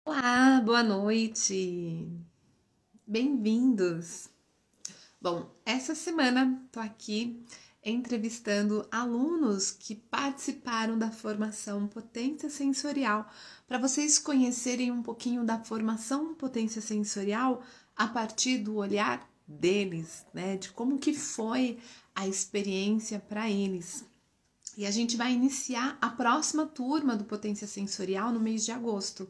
Olá, boa noite. Bem-vindos. Bom, essa semana tô aqui entrevistando alunos que participaram da formação Potência Sensorial, para vocês conhecerem um pouquinho da formação Potência Sensorial a partir do olhar deles, né? De como que foi a experiência para eles. E a gente vai iniciar a próxima turma do Potência Sensorial no mês de agosto.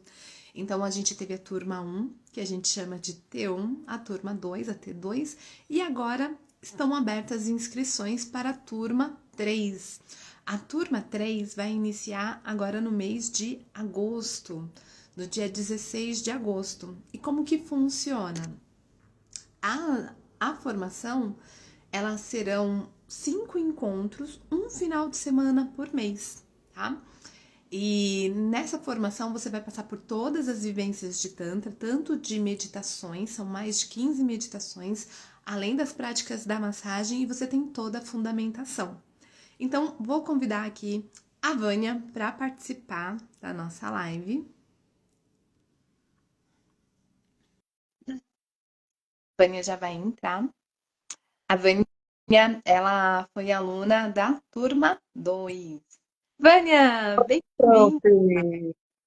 Então, a gente teve a turma 1, que a gente chama de T1, a turma 2, a T2, e agora estão abertas inscrições para a turma 3. A turma 3 vai iniciar agora no mês de agosto, no dia 16 de agosto. E como que funciona? A formação, elas serão 5 encontros, um final de semana por mês, tá? E nessa formação você vai passar por todas as vivências de Tantra, tanto de meditações, são mais de 15 meditações, além das práticas da massagem, e você tem toda a fundamentação. Então, vou convidar aqui a Vânia para participar da nossa live. A Vânia já vai entrar. A Vânia, ela foi aluna da turma 2. Vânia, bem-vinda. Prof.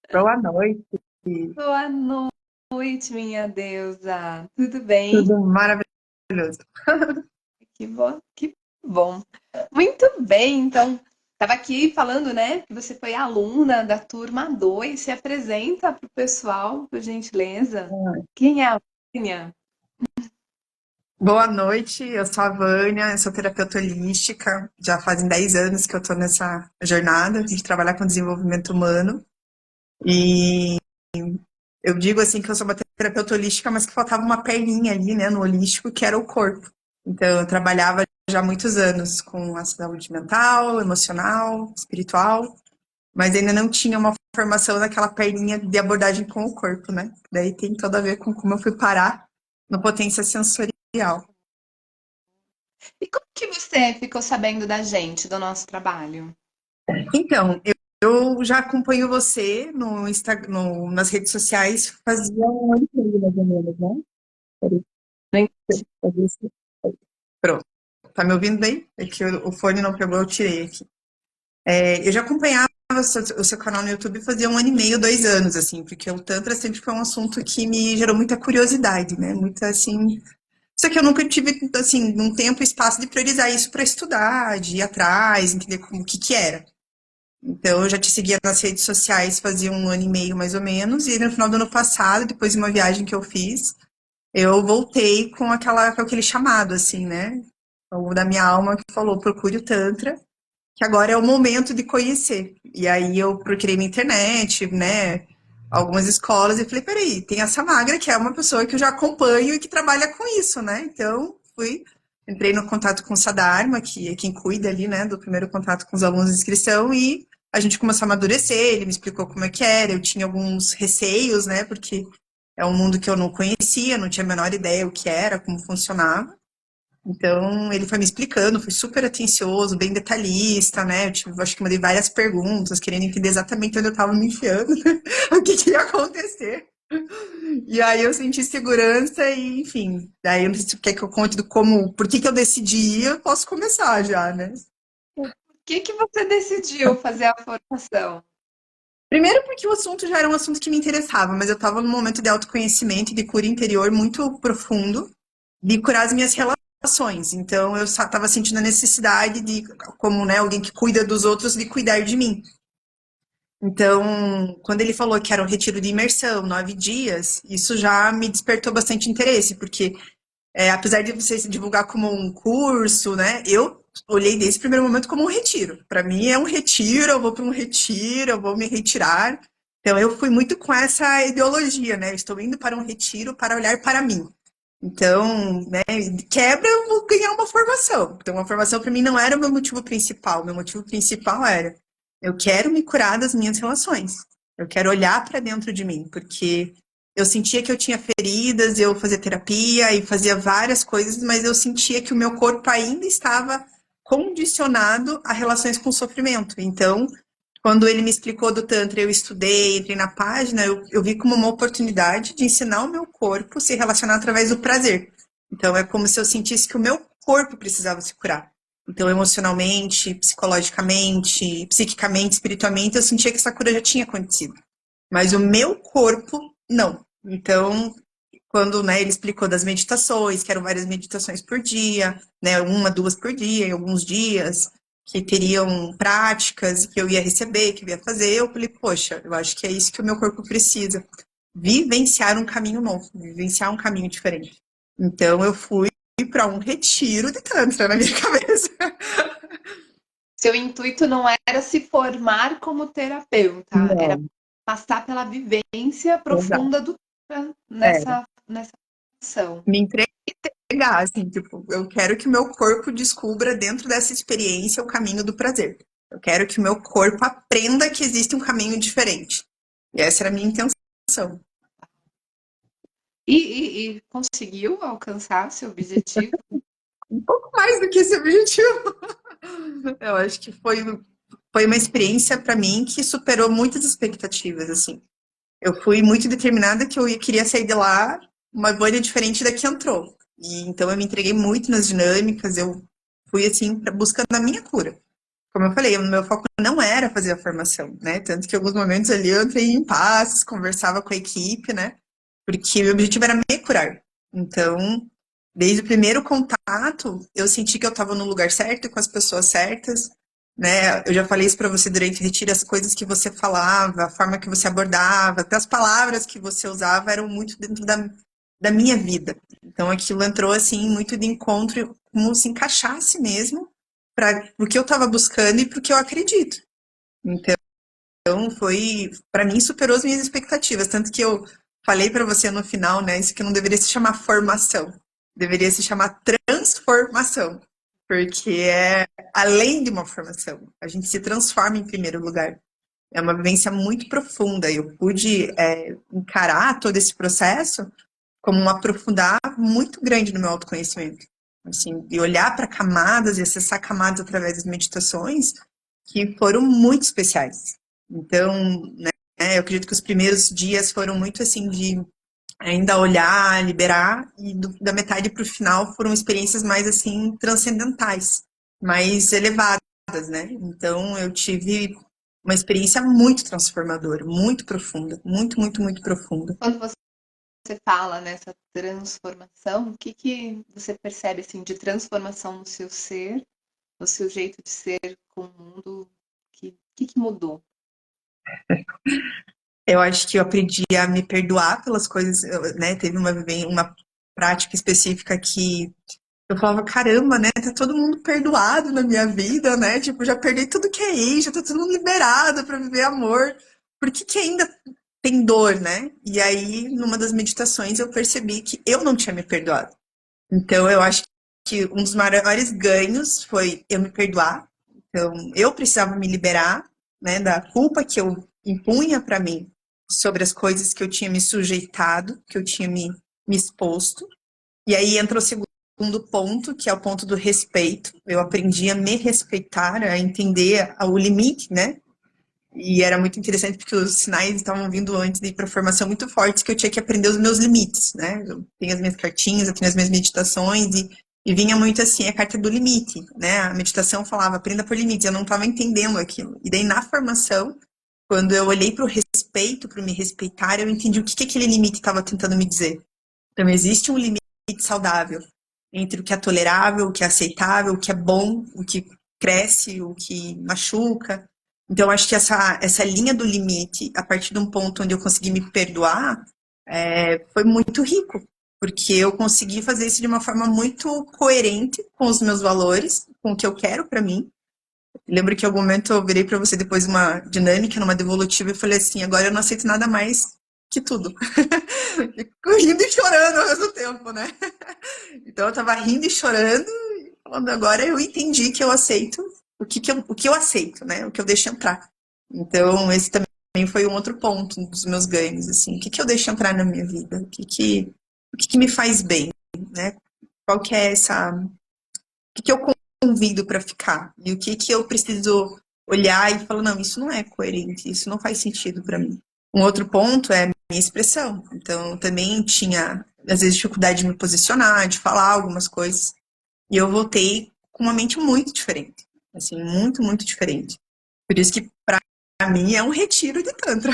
Boa noite. Boa noite, minha deusa. Tudo bem? Tudo maravilhoso. Que bom, que bom. Muito bem, então, estava aqui falando, né, que você foi aluna da turma 2. Se apresenta para o pessoal, por gentileza. Quem é a Vânia? Boa noite, eu sou a Vânia, eu sou terapeuta holística. Já fazem 10 anos que eu estou nessa jornada de trabalhar com desenvolvimento humano. E eu digo assim que eu sou uma terapeuta holística, mas que faltava uma perninha ali, né, no holístico, que era o corpo. Então, eu trabalhava já há muitos anos com a saúde mental, emocional, espiritual, mas ainda não tinha uma formação naquela perninha de abordagem com o corpo, né? Daí tem tudo a ver com como eu fui parar no potência sensorial. E como que você ficou sabendo da gente, do nosso trabalho? Então, eu já acompanho você no nas redes sociais fazia um ano e meio, mais ou menos, né? Peraí, fazia isso. Pronto. Tá me ouvindo bem? É que o fone não pegou, eu tirei aqui. Eu já acompanhava o seu canal no YouTube fazia um ano e meio, 2 anos, assim, porque o Tantra sempre foi um assunto que me gerou muita curiosidade, né? Muita, assim. Só que eu nunca tive, assim, um tempo e espaço de priorizar isso para estudar, de ir atrás, entender como o que que era. Então, eu já te seguia nas redes sociais fazia um ano e meio, mais ou menos, e no final do ano passado, depois de uma viagem que eu fiz, eu voltei com aquele chamado, assim, né? O da minha alma que falou, procure o Tantra, que agora é o momento de conhecer. E aí eu procurei na internet, né, algumas escolas e falei, peraí, tem essa magra que é uma pessoa que eu já acompanho e que trabalha com isso, né? Então entrei no contato com o Sadharma, que é quem cuida ali, né, do primeiro contato com os alunos de inscrição e a gente começou a amadurecer, ele me explicou como é que era, eu tinha alguns receios, né, porque é um mundo que eu não conhecia, não tinha a menor ideia o que era, como funcionava. Então, ele foi me explicando, foi super atencioso, bem detalhista, né? Acho que mandei várias perguntas, querendo entender exatamente onde eu estava me enfiando, né? O que, que ia acontecer. E aí eu senti segurança e, enfim, daí eu não sei se quer que eu conte do como, por que que eu decidi ir, eu posso começar já, né? Por que você decidiu fazer a formação? Primeiro porque o assunto já era um assunto que me interessava, mas eu estava num momento de autoconhecimento e de cura interior muito profundo, de curar as minhas relações. Então eu estava sentindo a necessidade de, como né, alguém que cuida dos outros, de cuidar de mim. Então, quando ele falou que era um retiro de imersão, 9 dias, isso já me despertou bastante interesse, porque apesar de você se divulgar como um curso, né, eu olhei desde o primeiro momento como um retiro. Para mim é um retiro, eu vou para um retiro, eu vou me retirar. Então eu fui muito com essa ideologia, né? Eu estou indo para um retiro para olhar para mim. Então, né, quebra, eu vou ganhar uma formação. Então, a formação para mim não era o meu motivo principal. O meu motivo principal era: eu quero me curar das minhas relações. Eu quero olhar para dentro de mim, porque eu sentia que eu tinha feridas, eu fazia terapia e fazia várias coisas, mas eu sentia que o meu corpo ainda estava condicionado a relações com sofrimento. Então, Quando ele me explicou do Tantra, eu estudei, entrei na página, eu vi como uma oportunidade de ensinar o meu corpo a se relacionar através do prazer. Então, é como se eu sentisse que o meu corpo precisava se curar. Então, emocionalmente, psicologicamente, psiquicamente, espiritualmente, eu sentia que essa cura já tinha acontecido. Mas o meu corpo, não. Então, quando, né, ele explicou das meditações, que eram várias meditações por dia, né, uma, duas por dia, em alguns dias, que teriam práticas que eu ia receber, que eu ia fazer, eu falei, poxa, eu acho que é isso que o meu corpo precisa. Vivenciar um caminho novo, vivenciar um caminho diferente. Então, eu fui para um retiro de Tantra na minha cabeça. Seu intuito não era se formar como terapeuta, era Não, passar pela vivência exato. profunda do Tantra É, nessa ação. me entregar, assim, tipo, eu quero que o meu corpo descubra dentro dessa experiência o caminho do prazer. Eu quero que o meu corpo aprenda que existe um caminho diferente. E essa era a minha intenção. E conseguiu alcançar seu objetivo? Um pouco mais do que esse objetivo. Eu acho que foi uma experiência para mim que superou muitas expectativas, assim. Eu fui muito determinada que queria sair de lá uma bolha diferente da que entrou. E então eu me entreguei muito nas dinâmicas, eu fui assim buscando a minha cura. Como eu falei, o meu foco não era fazer a formação, né? Tanto que em alguns momentos ali eu entrei em passes, conversava com a equipe, né? Porque o meu objetivo era me curar. Então, desde o primeiro contato, eu senti que eu estava no lugar certo, com as pessoas certas, né? Eu já falei isso para você durante o retiro, as coisas que você falava, a forma que você abordava, até as palavras que você usava eram muito dentro da minha vida. Então, aquilo entrou assim muito de encontro, como se encaixasse mesmo para o que eu estava buscando e para o que eu acredito. Então, foi, para mim, superou as minhas expectativas. Tanto que eu falei para você no final, né? Isso que não deveria se chamar formação, deveria se chamar transformação, porque é além de uma formação, a gente se transforma em primeiro lugar. É uma vivência muito profunda. Eu pude encarar todo esse processo como um aprofundar muito grande no meu autoconhecimento. Assim, e olhar para camadas e acessar camadas através das meditações que foram muito especiais. Então, né, eu acredito que os primeiros dias foram muito assim de ainda olhar, liberar, e da metade para o final foram experiências mais assim transcendentais, mais elevadas, né? Então, eu tive uma experiência muito transformadora, muito profunda, muito, muito, muito profunda. Quando você fala nessa transformação, o que que você percebe assim de transformação no seu ser, no seu jeito de ser com o mundo? Que mudou? Eu acho que eu aprendi a me perdoar pelas coisas, né? Teve uma prática específica que eu falava, caramba, né? Tá todo mundo perdoado na minha vida, né? Tipo, já perdi tudo que é ex, já tá todo mundo liberado pra viver amor. Por que que ainda tem dor, né? E aí, numa das meditações, eu percebi que eu não tinha me perdoado. Então, eu acho que um dos maiores ganhos foi eu me perdoar. Então, eu precisava me liberar, né, da culpa que eu impunha para mim sobre as coisas que eu tinha me sujeitado, que eu tinha me exposto. E aí entra o segundo ponto, que é o ponto do respeito. Eu aprendi a me respeitar, a entender o limite, né? E era muito interessante porque os sinais estavam vindo antes de ir para a formação muito fortes, que eu tinha que aprender os meus limites, né? Eu tenho as minhas cartinhas, eu tenho as minhas meditações, e vinha muito assim a carta do limite, né? A meditação falava, aprenda por limites, eu não estava entendendo aquilo. E daí na formação, quando eu olhei para o respeito, para me respeitar, eu entendi o que, que aquele limite estava tentando me dizer. Então, existe um limite saudável entre o que é tolerável, o que é aceitável, o que é bom, o que cresce, o que machuca. Então, acho que essa linha do limite, a partir de um ponto onde eu consegui me perdoar, foi muito rico, porque eu consegui fazer isso de uma forma muito coerente com os meus valores, com o que eu quero para mim. Lembro que em algum momento eu virei para você depois uma dinâmica, numa devolutiva, e falei assim: agora eu não aceito nada mais que tudo. Rindo e chorando ao mesmo tempo, né? Então eu tava rindo e chorando, falando, agora eu entendi que eu aceito o que eu aceito, né? O que eu deixo entrar. Então, esse também foi um outro ponto dos meus ganhos, assim, o que eu deixo entrar na minha vida? O que me faz bem, né? Qual que é essa, o que eu convido para ficar? E o que eu preciso olhar e falar, não, isso não é coerente, isso não faz sentido para mim. Um outro ponto é a minha expressão. Então, eu também tinha, às vezes, dificuldade de me posicionar, de falar algumas coisas. E eu voltei com uma mente muito diferente. Assim, muito, muito diferente. Por isso que, para mim, é um retiro de Tantra.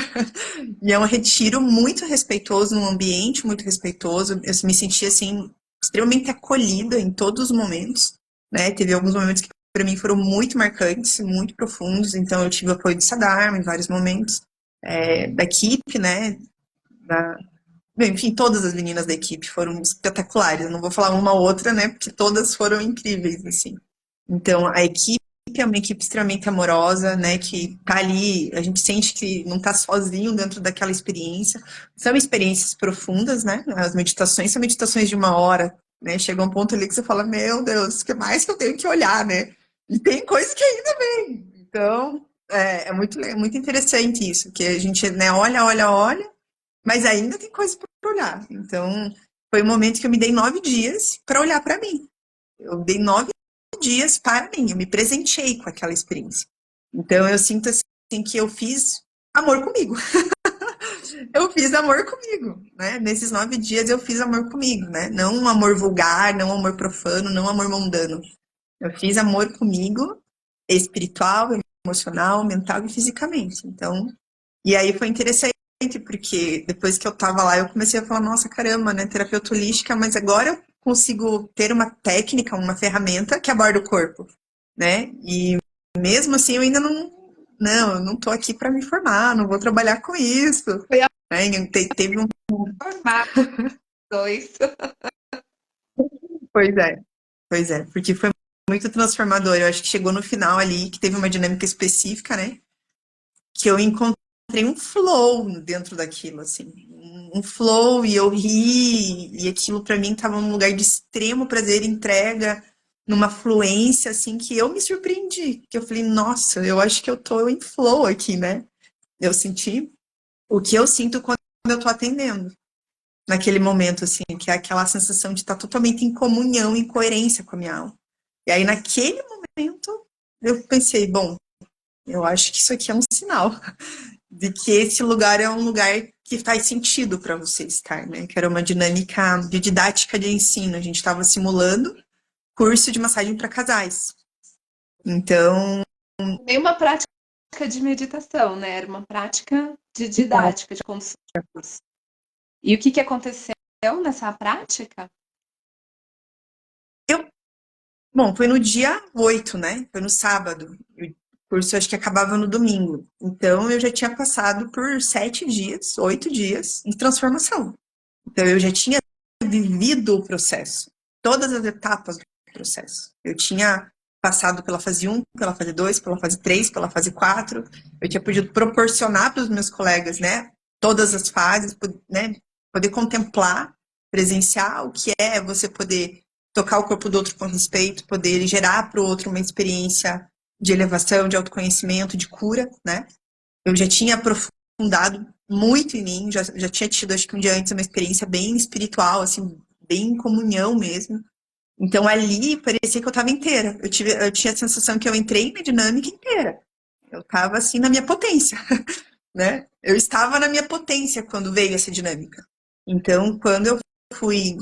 E é um retiro muito respeitoso, num ambiente muito respeitoso. Eu me senti, assim, extremamente acolhida em todos os momentos, né? Teve alguns momentos que, para mim, foram muito marcantes, muito profundos. Então, eu tive apoio de Sadharma em vários momentos, da equipe, né? Da... Enfim, todas as meninas da equipe foram espetaculares. Eu não vou falar uma ou outra, né? Porque todas foram incríveis, assim. Então, a equipe é uma equipe extremamente amorosa, né? Que tá ali, a gente sente que não tá sozinho dentro daquela experiência. São experiências profundas, né? As meditações são meditações de 1 hora, né? Chega um ponto ali que você fala, meu Deus, o que mais que eu tenho que olhar, né? E tem coisa que ainda vem. Então, é muito interessante isso, que a gente, né, olha, olha, olha, mas ainda tem coisa para olhar. Então, foi um momento que eu me dei 9 dias para olhar para mim. Eu dei 9 dias para mim, eu me presenteei com aquela experiência. Então eu sinto assim que eu fiz amor comigo. Eu fiz amor comigo, né? Nesses 9 dias eu fiz amor comigo, né? Não um amor vulgar, não um amor profano, não um amor mundano. Eu fiz amor comigo, espiritual, emocional, mental e fisicamente. Então, e aí foi interessante porque depois que eu tava lá, eu comecei a falar, nossa, caramba, né? Terapeuta holística, mas agora eu consigo ter uma técnica, uma ferramenta que aborda o corpo, né? E mesmo assim, eu ainda não, eu não tô aqui para me formar, não vou trabalhar com isso, Foi a né? Teve um, formar dois. pois pois é, porque foi muito transformador. Eu acho que chegou no final ali, que teve uma dinâmica específica, né? Que eu encontrei um flow dentro daquilo, assim, um flow, e eu ri, e aquilo para mim estava num lugar de extremo prazer e entrega, numa fluência, assim, que eu me surpreendi, que eu falei, nossa, eu acho que eu tô em flow aqui, né? Eu senti o que eu sinto quando eu tô atendendo, naquele momento, assim, que é aquela sensação de estar totalmente em comunhão, em coerência com a minha alma. E aí, naquele momento, eu pensei, bom, eu acho que isso aqui é um sinal de que esse lugar é um lugar que faz sentido para você estar, né? Que era uma dinâmica de didática de ensino. A gente estava simulando curso de massagem para casais. Então, Nem uma prática de meditação, né? Era uma prática de didática, de consultas. E o que aconteceu nessa prática? eu, bom, foi no dia 8, né? Foi no sábado. O curso acho que acabava no domingo. Então, eu já tinha passado por 7 dias, 8 dias de transformação. Então, eu já tinha vivido o processo, todas as etapas do processo. Eu tinha passado pela fase 1, pela fase 2, pela fase 3, pela fase 4. Eu tinha podido proporcionar para os meus colegas, né, todas as fases, né, poder contemplar, presenciar o que é você poder tocar o corpo do outro com respeito, poder gerar para o outro uma experiência de elevação, de autoconhecimento, de cura, né? Eu já tinha aprofundado muito em mim, já tinha tido, acho que um dia antes, uma experiência bem espiritual, assim, bem em comunhão mesmo. Então ali parecia que eu estava inteira. Eu tinha a sensação que eu entrei na dinâmica inteira. Eu estava assim na minha potência, né? Eu estava na minha potência quando veio essa dinâmica. Então, quando eu fui,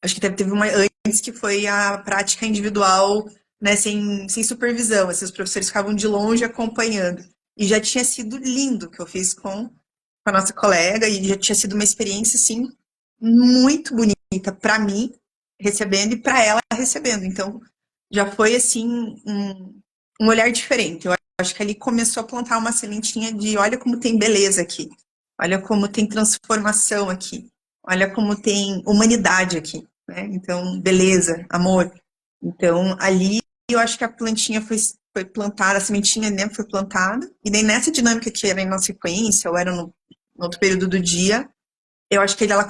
acho que teve uma antes que foi a prática individual, né, sem supervisão, assim, os professores ficavam de longe acompanhando. E já tinha sido lindo que eu fiz com a nossa colega, e já tinha sido uma experiência, assim, muito bonita para mim, recebendo, e para ela recebendo. Então, já foi, assim, um olhar diferente. Eu acho que ali começou a plantar uma sementinha de olha como tem beleza aqui, olha como tem transformação aqui, olha como tem humanidade aqui, né? Então, beleza, amor. Então, ali eu acho que a plantinha foi plantada, a sementinha, né, foi plantada, e daí nessa dinâmica que era em sequência, ou era no outro período do dia, eu acho que ela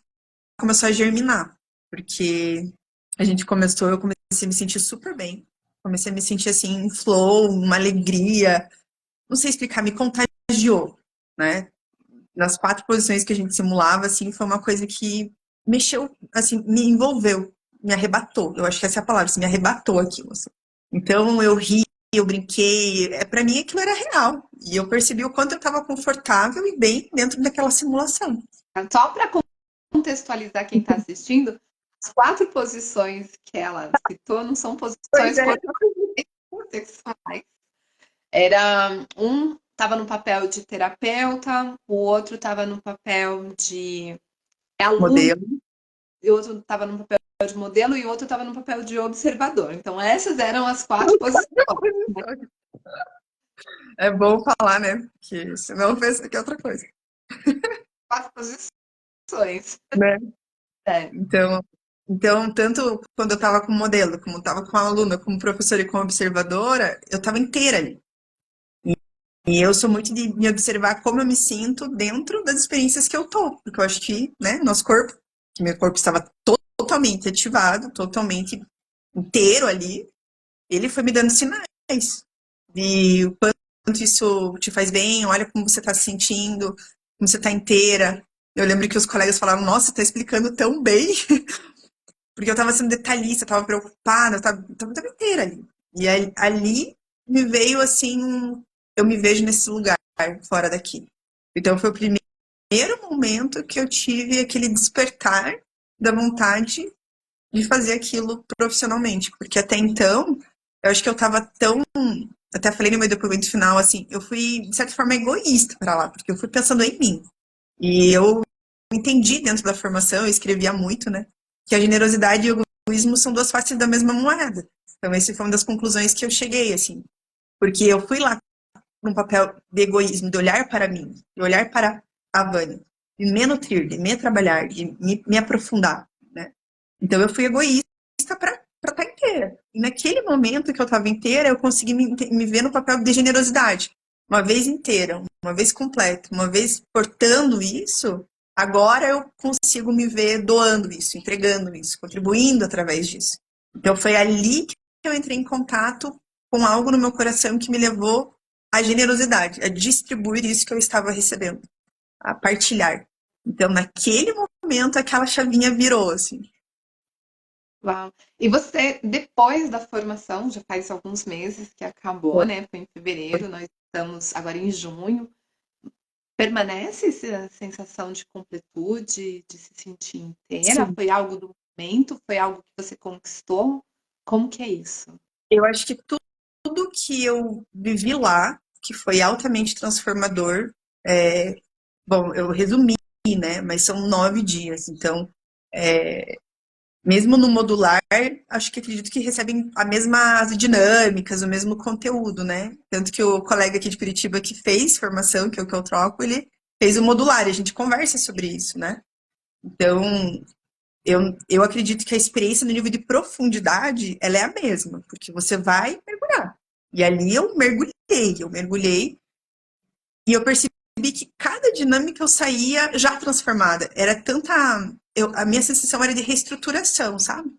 começou a germinar, porque eu comecei a me sentir super bem, comecei a me sentir assim, em flow, uma alegria, não sei explicar, me contagiou, né? Nas 4 posições que a gente simulava, assim, foi uma coisa que mexeu, assim, me envolveu, me arrebatou, eu acho que essa é a palavra, assim, me arrebatou aquilo, assim. Então eu ri, eu brinquei, para mim aquilo era real. E eu percebi o quanto eu estava confortável e bem dentro daquela simulação. Só para contextualizar quem está assistindo, as 4 posições que ela citou não são Pois posições é. sexuais. Era um estava no papel de terapeuta, o outro estava no papel de aluno, Modelo. e o outro estava no papel de modelo e o outro estava no papel de observador. Então, essas eram as 4 posições. Né? É bom falar, né? Que senão pensa que é outra coisa. 4 posições. Né? É. Então, tanto quando eu estava como modelo, como estava com a aluna, como professora e como observadora, eu estava inteira ali. E eu sou muito de me observar como eu me sinto dentro das experiências que eu tô, porque eu acho que, né, nosso corpo, que meu corpo estava totalmente ativado, totalmente inteiro ali, ele foi me dando sinais de o quanto isso te faz bem, olha como você está se sentindo, como você está inteira. Eu lembro que os colegas falavam, nossa, tá explicando tão bem, porque eu estava sendo detalhista, estava preocupada, eu tava inteira ali. E ali me veio assim, eu me vejo nesse lugar, fora daqui. Então foi o primeiro momento que eu tive aquele despertar da vontade de fazer aquilo profissionalmente, porque até então, eu acho que eu estava tão, até falei no meu depoimento final, assim, eu fui, de certa forma, egoísta para lá, porque eu fui pensando em mim. E eu entendi dentro da formação, eu escrevia muito, né, que a generosidade e o egoísmo são duas faces da mesma moeda. Então, esse foi uma das conclusões que eu cheguei, assim, porque eu fui lá num papel de egoísmo, de olhar para mim, de olhar para a Vânia, de me nutrir, de me trabalhar, de me aprofundar, né? Então eu fui egoísta para estar inteira. E naquele momento que eu estava inteira, eu consegui me ver no papel de generosidade. Uma vez inteira, uma vez completa, uma vez portando isso, agora eu consigo me ver doando isso, entregando isso, contribuindo através disso. Então foi ali que eu entrei em contato com algo no meu coração que me levou à generosidade, a distribuir isso que eu estava recebendo, a partilhar. Então, naquele momento, aquela chavinha virou, assim. Uau. E você, depois da formação, já faz alguns meses que acabou, né? Foi em fevereiro, nós estamos agora em junho. Permanece essa sensação de completude, de se sentir inteira? Sim. Foi algo do momento? Foi algo que você conquistou? Como que é isso? Eu acho que tudo que eu vivi lá, que foi altamente transformador, bom, eu resumi, né? Mas são 9 dias, então, mesmo no modular, acho que acredito que recebem as mesmas dinâmicas, o mesmo conteúdo, né? Tanto que o colega aqui de Curitiba que fez formação, que é o que eu troco, ele fez o modular, e a gente conversa sobre isso, né? Então, eu acredito que a experiência no nível de profundidade, ela é a mesma, porque você vai mergulhar. E ali eu mergulhei, e eu percebi que cada dinâmica eu saía já transformada. Era tanta. A minha sensação era de reestruturação, sabe?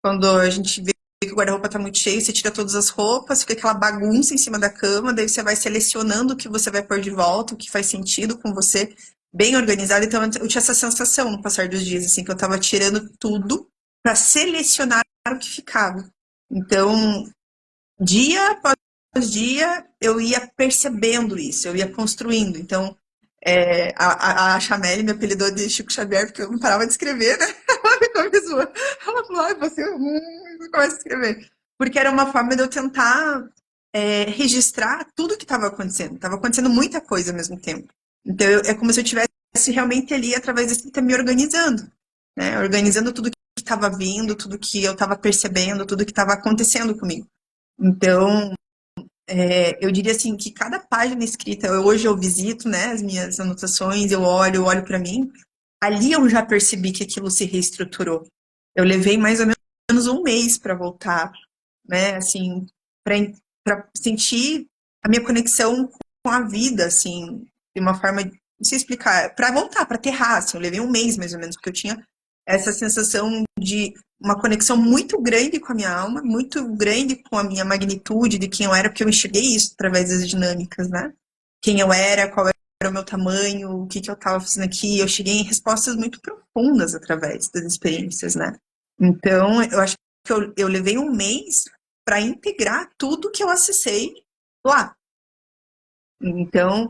Quando a gente vê que o guarda-roupa tá muito cheio, você tira todas as roupas, fica aquela bagunça em cima da cama, daí você vai selecionando o que você vai pôr de volta, o que faz sentido com você, bem organizado. Então eu tinha essa sensação no passar dos dias, assim, que eu tava tirando tudo para selecionar o que ficava. Então, dia após dia, eu ia percebendo isso, eu ia construindo. Então, a Chameli me apelidou de Chico Xavier, porque eu não parava de escrever, né? Ela ficou me zoando. Ela falou, ai, você começa a escrever. Porque era uma forma de eu tentar registrar tudo que estava acontecendo. Estava acontecendo muita coisa ao mesmo tempo. Então, é como se eu estivesse realmente ali, através da escrita, me organizando. Né? Organizando tudo que estava vindo, tudo que eu estava percebendo, tudo que estava acontecendo comigo. Então, eu diria assim que cada página escrita, hoje eu visito, né, as minhas anotações, eu olho para mim, ali eu já percebi que aquilo se reestruturou. Eu levei mais ou menos um mês para voltar, né, assim, para sentir a minha conexão com a vida, assim, de uma forma, não sei explicar, para voltar, para aterrar, assim, eu levei um mês mais ou menos, porque eu tinha essa sensação de uma conexão muito grande com a minha alma, muito grande com a minha magnitude de quem eu era, porque eu enxerguei isso através das dinâmicas, né? Quem eu era, qual era o meu tamanho, o que que eu estava fazendo aqui. Eu cheguei em respostas muito profundas através das experiências, né? Então, eu acho que eu levei um mês para integrar tudo que eu acessei lá. Então,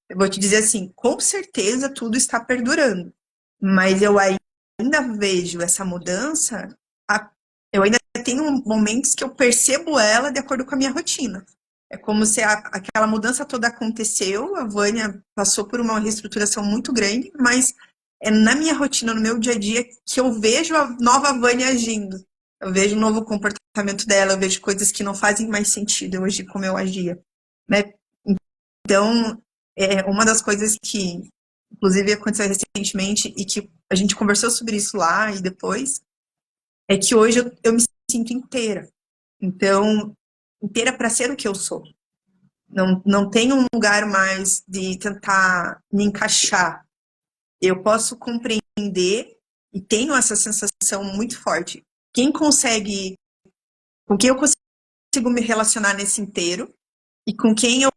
eu vou te dizer assim, com certeza tudo está perdurando, mas eu ainda vejo essa mudança, eu ainda tenho momentos que eu percebo ela de acordo com a minha rotina. É como se aquela mudança toda aconteceu, a Vânia passou por uma reestruturação muito grande, mas é na minha rotina, no meu dia a dia, que eu vejo a nova Vânia agindo. Eu vejo um novo comportamento dela, eu vejo coisas que não fazem mais sentido eu agir como eu agia, né? Então, uma das coisas que, inclusive, aconteceu recentemente e que a gente conversou sobre isso lá e depois, é que hoje eu me sinto inteira. Então, inteira para ser o que eu sou. Não tem um lugar mais de tentar me encaixar. Eu posso compreender e tenho essa sensação muito forte. Quem consegue, com quem eu consigo me relacionar nesse inteiro e com quem eu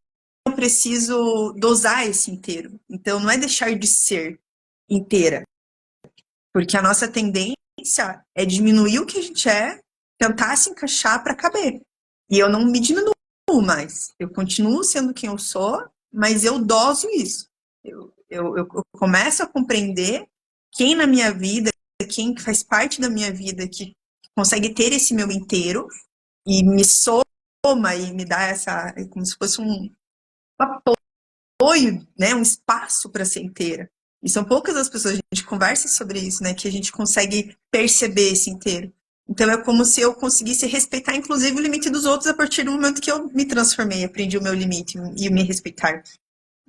preciso dosar esse inteiro. Então, não é deixar de ser inteira, porque a nossa tendência é diminuir o que a gente é, tentar se encaixar para caber. E eu não me diminuo mais. Eu continuo sendo quem eu sou, mas eu doso isso. Eu começo a compreender quem na minha vida, quem faz parte da minha vida, que consegue ter esse meu inteiro e me soma e me dá essa, como se fosse um apoio, né, um espaço para ser inteira. E são poucas as pessoas, a gente conversa sobre isso, né, que a gente consegue perceber esse inteiro. Então é como se eu conseguisse respeitar, inclusive, o limite dos outros a partir do momento que eu me transformei, aprendi o meu limite e me respeitar.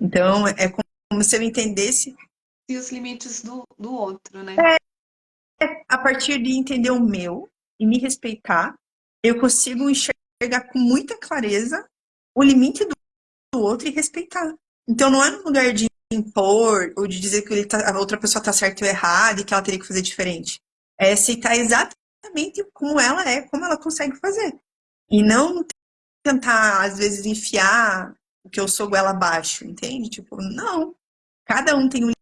Então é como se eu entendesse. E os limites do outro, né? A partir de entender o meu e me respeitar, eu consigo enxergar com muita clareza o limite do outro e respeitar. Então não é no lugar de impor ou de dizer que a outra pessoa está certa ou errada e que ela teria que fazer diferente. É aceitar exatamente como ela é, como ela consegue fazer. E não tentar, às vezes, enfiar o que eu sou goela abaixo, entende? Tipo, não. Cada um tem um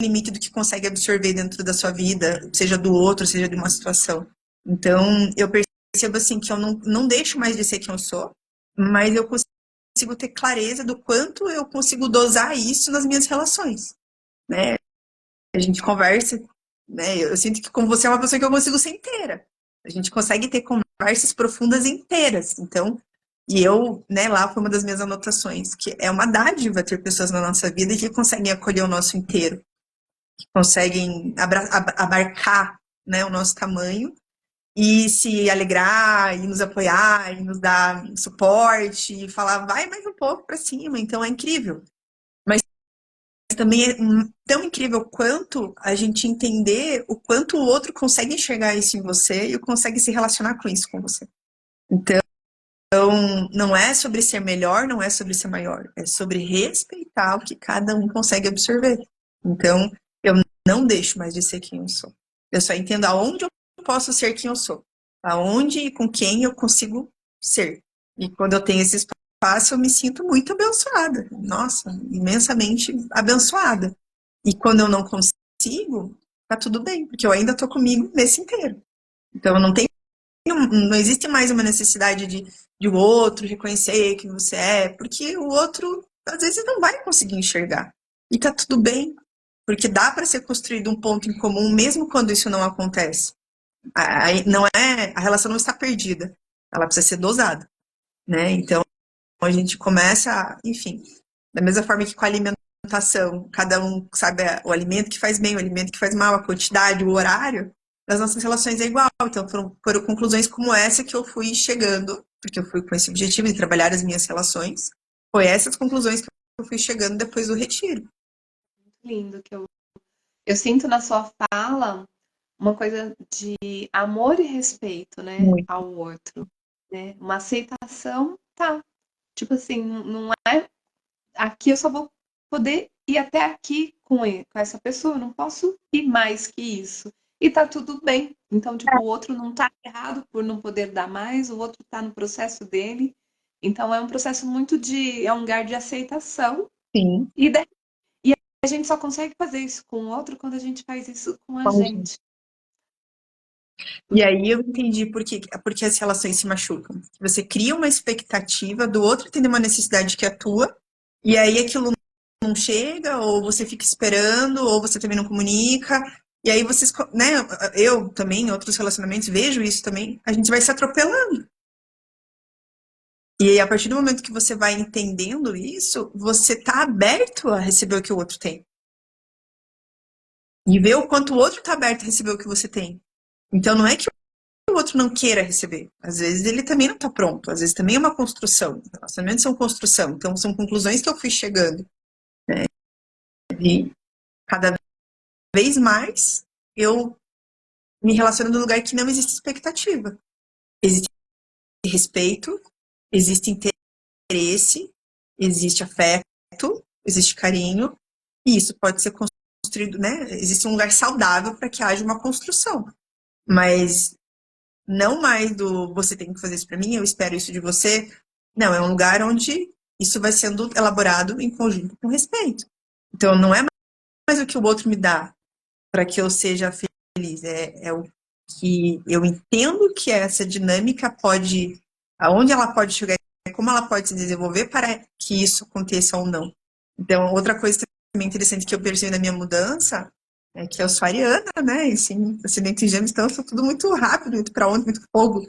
limite do que consegue absorver dentro da sua vida, seja do outro, seja de uma situação. Então, eu percebo assim que eu não deixo mais de ser quem eu sou, mas eu consigo ter clareza do quanto eu consigo dosar isso nas minhas relações, né? A gente conversa, né? Eu sinto que com você é uma pessoa que eu consigo ser inteira. A gente consegue ter conversas profundas inteiras. Então, e eu, né, lá foi uma das minhas anotações, que é uma dádiva ter pessoas na nossa vida que conseguem acolher o nosso inteiro, que conseguem abarcar, né, o nosso tamanho e se alegrar, e nos apoiar, e nos dar suporte, e falar, vai mais um pouco para cima. Então é incrível. Mas também é tão incrível quanto a gente entender o quanto o outro consegue enxergar isso em você e consegue se relacionar com isso com você. Então, não é sobre ser melhor, não é sobre ser maior, é sobre respeitar o que cada um consegue absorver. Então, eu não deixo mais de ser quem eu sou. Eu só entendo aonde eu posso ser quem eu sou, aonde e com quem eu consigo ser. E quando eu tenho esse espaço, eu me sinto muito abençoada. Nossa, imensamente abençoada. E quando eu não consigo, tá tudo bem, porque eu ainda tô comigo nesse inteiro. Então, eu não existe mais uma necessidade de o outro reconhecer quem você é, porque o outro às vezes não vai conseguir enxergar. E tá tudo bem, porque dá para ser construído um ponto em comum mesmo quando isso não acontece. Não é, a relação não está perdida, ela precisa ser dosada, né? Então a gente começa, enfim, da mesma forma que com a alimentação, cada um sabe o alimento que faz bem, o alimento que faz mal, a quantidade, o horário, das nossas relações é igual. Então foram conclusões como essa que eu fui chegando, porque eu fui com esse objetivo de trabalhar as minhas relações. Foi essas conclusões que eu fui chegando depois do retiro. Lindo que eu sinto na sua fala uma coisa de amor e respeito, né, Muito. ao outro, né? Uma aceitação, tá? Tipo assim, não é aqui eu só vou poder ir até aqui com essa pessoa, eu não posso ir mais que isso. E tá tudo bem. Então, tipo, o outro não tá errado por não poder dar mais, o outro tá no processo dele. Então, é um processo muito é um lugar de aceitação. Sim, E, e a gente só consegue fazer isso com o outro quando a gente faz isso com a com a gente. gente. E aí eu entendi por que as relações se machucam. Você cria uma expectativa do outro tendo uma necessidade que é tua, e aí aquilo não chega, ou você fica esperando, ou você também não comunica. E aí vocês, né? Eu também, em outros relacionamentos, vejo isso também. A gente vai se atropelando. E aí, a partir do momento que você vai entendendo isso, você tá aberto a receber o que o outro tem. E ver o quanto o outro tá aberto a receber o que você tem. Então não é que o outro não queira receber. Às vezes ele também não está pronto. Às vezes também é uma construção. Relacionamentos são construção. Então são conclusões que eu fui chegando. E cada vez mais eu me relaciono num lugar que não existe expectativa. Existe respeito, existe interesse, existe afeto, existe carinho. E isso pode ser construído, né? Existe um lugar saudável para que haja uma construção. Mas não mais do você tem que fazer isso para mim, eu espero isso de você. Não, é um lugar onde isso vai sendo elaborado em conjunto com respeito. Então, não é mais o que o outro me dá para que eu seja feliz, é o que eu entendo que essa dinâmica pode, aonde ela pode chegar, como ela pode se desenvolver para que isso aconteça ou não. Então, outra coisa também interessante que eu percebi na minha mudança é que eu sou ariana, né? E sim, acidente de gêmeos, então eu sou tudo muito rápido, muito para onde, muito fogo.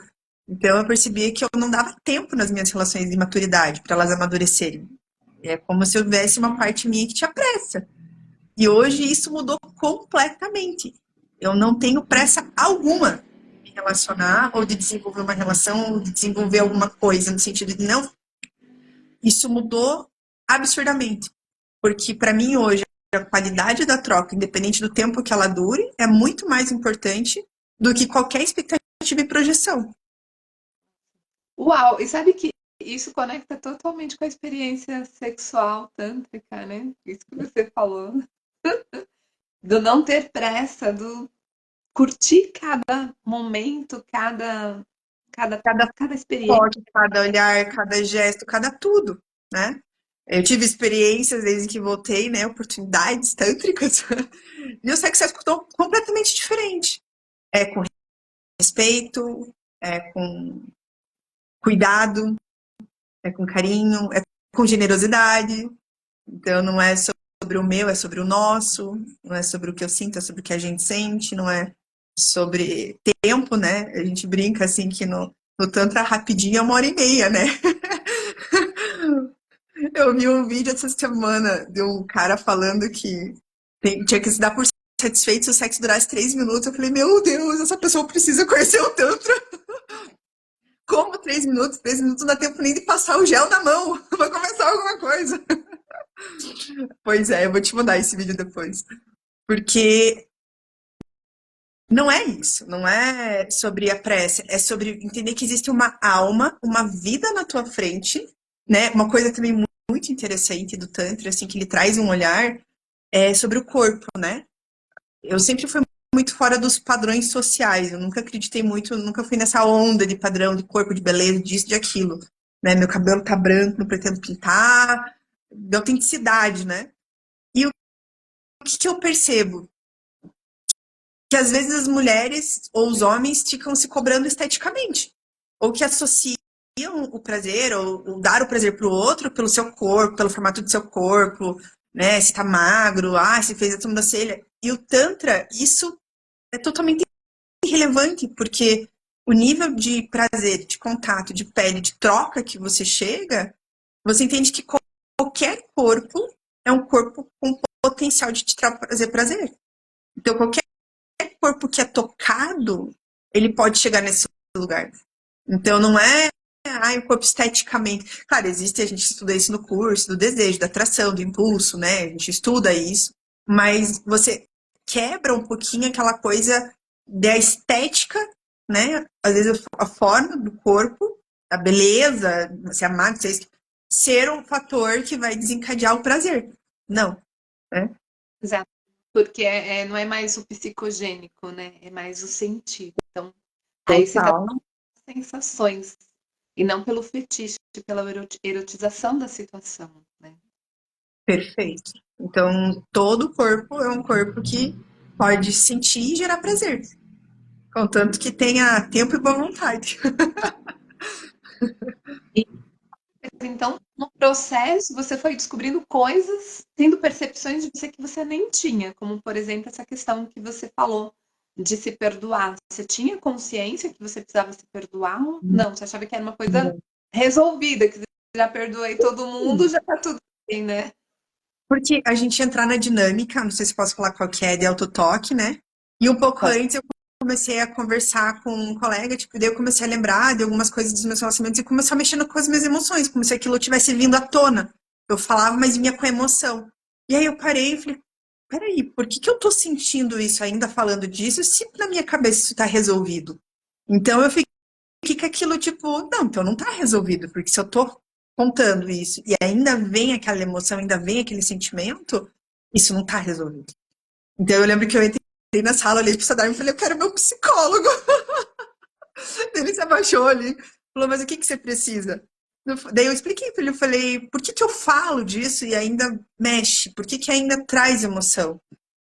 Então eu percebi que eu não dava tempo nas minhas relações de maturidade para elas amadurecerem. É como se houvesse uma parte minha que tinha pressa. E hoje isso mudou completamente. Eu não tenho pressa alguma de me relacionar ou de desenvolver uma relação ou de desenvolver alguma coisa no sentido de não. Isso mudou absurdamente. Porque para mim hoje a qualidade da troca, independente do tempo que ela dure, é muito mais importante do que qualquer expectativa e projeção. Uau! E sabe que isso conecta totalmente com a experiência sexual tântrica, né? Isso que você falou. Do não ter pressa, do curtir cada momento, cada, Cada cada experiência. toque, cada olhar, cada gesto, cada tudo, né? Eu tive experiências desde que voltei, né? Oportunidades tântricas. E o sexo é completamente diferente. É com respeito, é com cuidado, é com carinho, é com generosidade. Então não é sobre o meu, é sobre o nosso. Não é sobre o que eu sinto, é sobre o que a gente sente. Não é sobre tempo, né? A gente brinca assim que no Tantra rapidinho é 1 hora e meia, né? Eu vi um vídeo essa semana de um cara falando que tinha que se dar por satisfeito se o sexo durasse 3 minutos. Eu falei, meu Deus, essa pessoa precisa conhecer o Tantra. Como 3 minutos? 3 minutos não dá tempo nem de passar o gel na mão. Vai começar alguma coisa. Pois é, eu vou te mandar esse vídeo depois. Porque não é isso, não é sobre a pressa, é sobre entender que existe uma alma, uma vida na tua frente, né? Uma coisa também muito interessante do Tantra, assim, que ele traz um olhar sobre o corpo, né? Eu sempre fui muito fora dos padrões sociais, eu nunca acreditei muito, nunca fui nessa onda de padrão de corpo, de beleza, disso, de aquilo, né? Meu cabelo tá branco, não pretendo pintar, de autenticidade, né? E o que eu percebo? Que às vezes as mulheres ou os homens ficam se cobrando esteticamente, ou que associam o prazer, ou dar o prazer para o outro pelo seu corpo, pelo formato do seu corpo, né? Se tá magro, se fez a sobrancelha. E o Tantra, isso é totalmente irrelevante, porque o nível de prazer, de contato, de pele, de troca que você chega, você entende que qualquer corpo é um corpo com potencial de te trazer prazer. Então, qualquer corpo que é tocado, ele pode chegar nesse lugar. Então, não é o corpo esteticamente. Claro, existe, a gente estuda isso no curso, do desejo, da atração, do impulso, né? A gente estuda isso, mas você quebra um pouquinho aquela coisa da estética, né? Às vezes a forma do corpo, a beleza, se amar, ser um fator que vai desencadear o prazer. Não, né? Exato. Porque não é mais o psicogênico, né? É mais o sentido. Então, aí você está Total. sensações e não pelo fetiche, pela erotização da situação, né? Perfeito. Então, todo corpo é um corpo que pode sentir e gerar prazer. Contanto que tenha tempo e boa vontade. Então, no processo, você foi descobrindo coisas, tendo percepções de você que você nem tinha, como, por exemplo, essa questão que você falou de se perdoar. Você tinha consciência que você precisava se perdoar? Ou não, você achava que era uma coisa resolvida, que você já perdoei todo mundo, já tá tudo bem, né? Porque a gente entrar na dinâmica, não sei se posso falar qual que é, de autotoque, né? E um pouco Pode. antes eu comecei a conversar com um colega, tipo, daí eu comecei a lembrar de algumas coisas dos meus relacionamentos e começou a mexer com as minhas emoções, como se aquilo tivesse vindo à tona. Eu falava, mas vinha com emoção. E aí eu parei e falei, peraí, por que que eu tô sentindo isso ainda falando disso, se na minha cabeça isso tá resolvido? Então eu fiquei com aquilo, tipo, não, então não tá resolvido, porque se eu tô contando isso e ainda vem aquela emoção, ainda vem aquele sentimento, isso não tá resolvido. Então eu lembro que eu entrei na sala ali pro Sadar e falei, eu quero meu psicólogo. Ele se abaixou ali, falou, mas o que que você precisa? Daí eu expliquei para ele, eu falei, por que que eu falo disso e ainda mexe? Por que que ainda traz emoção?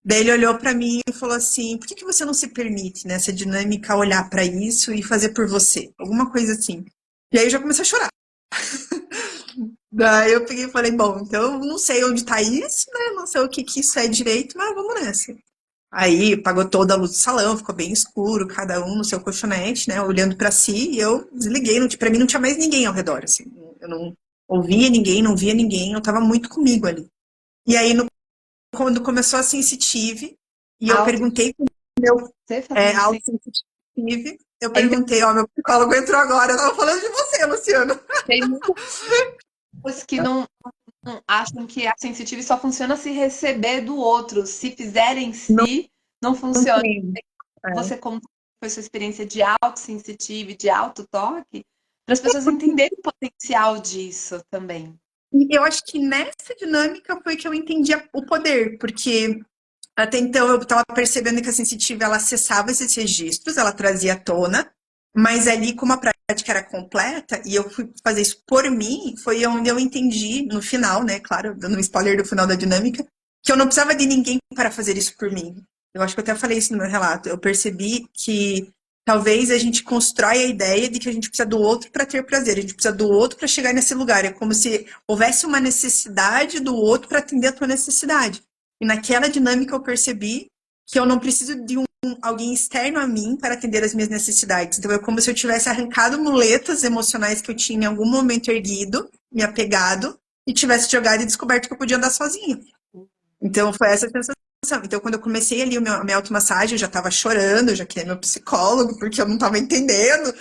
Daí ele olhou para mim e falou assim, por que que você não se permite nessa dinâmica olhar para isso e fazer por você? Alguma coisa assim. E aí eu já comecei a chorar. Daí eu peguei e falei, bom, então eu não sei onde tá isso, né? Não sei o que que isso é direito, mas vamos nessa. Aí apagou toda a luz do salão, ficou bem escuro, cada um no seu colchonete, né, olhando pra si, e eu desliguei, não, pra mim não tinha mais ninguém ao redor, assim, eu não ouvia ninguém, não via ninguém, eu tava muito comigo ali. E aí, quando começou a sensitive, e eu Auto, perguntei pro meu você fazendo assim. autosensitive, eu É perguntei, ó, meu psicólogo entrou agora, eu tava falando de você, Luciano. Tem muitas pessoas que não acham que a sensitive só funciona se receber do outro. Se fizer em Não si, não funciona. tem. É. Você contou foi sua experiência de autosensitive, de autotoque, para as pessoas entenderem o potencial disso também. E eu acho que nessa dinâmica foi que eu entendi o poder, porque até então eu estava percebendo que a sensitiva ela acessava esses registros, ela trazia à tona, mas ali como a prática era completa e eu fui fazer isso por mim, foi onde eu entendi no final, né, claro, dando um spoiler do final da dinâmica, que eu não precisava de ninguém para fazer isso por mim. Eu acho que eu até falei isso no meu relato. Eu percebi que talvez a gente constrói a ideia de que a gente precisa do outro para ter prazer, a gente precisa do outro para chegar nesse lugar. É como se houvesse uma necessidade do outro para atender a tua necessidade. E naquela dinâmica eu percebi que eu não preciso de alguém externo a mim para atender as minhas necessidades. Então é como se eu tivesse arrancado muletas emocionais que eu tinha em algum momento erguido, me apegado, e tivesse jogado e descoberto que eu podia andar sozinha. Então foi essa a sensação. Então quando eu comecei ali a minha automassagem, eu já estava chorando, eu já queria meu psicólogo, porque eu não estava entendendo.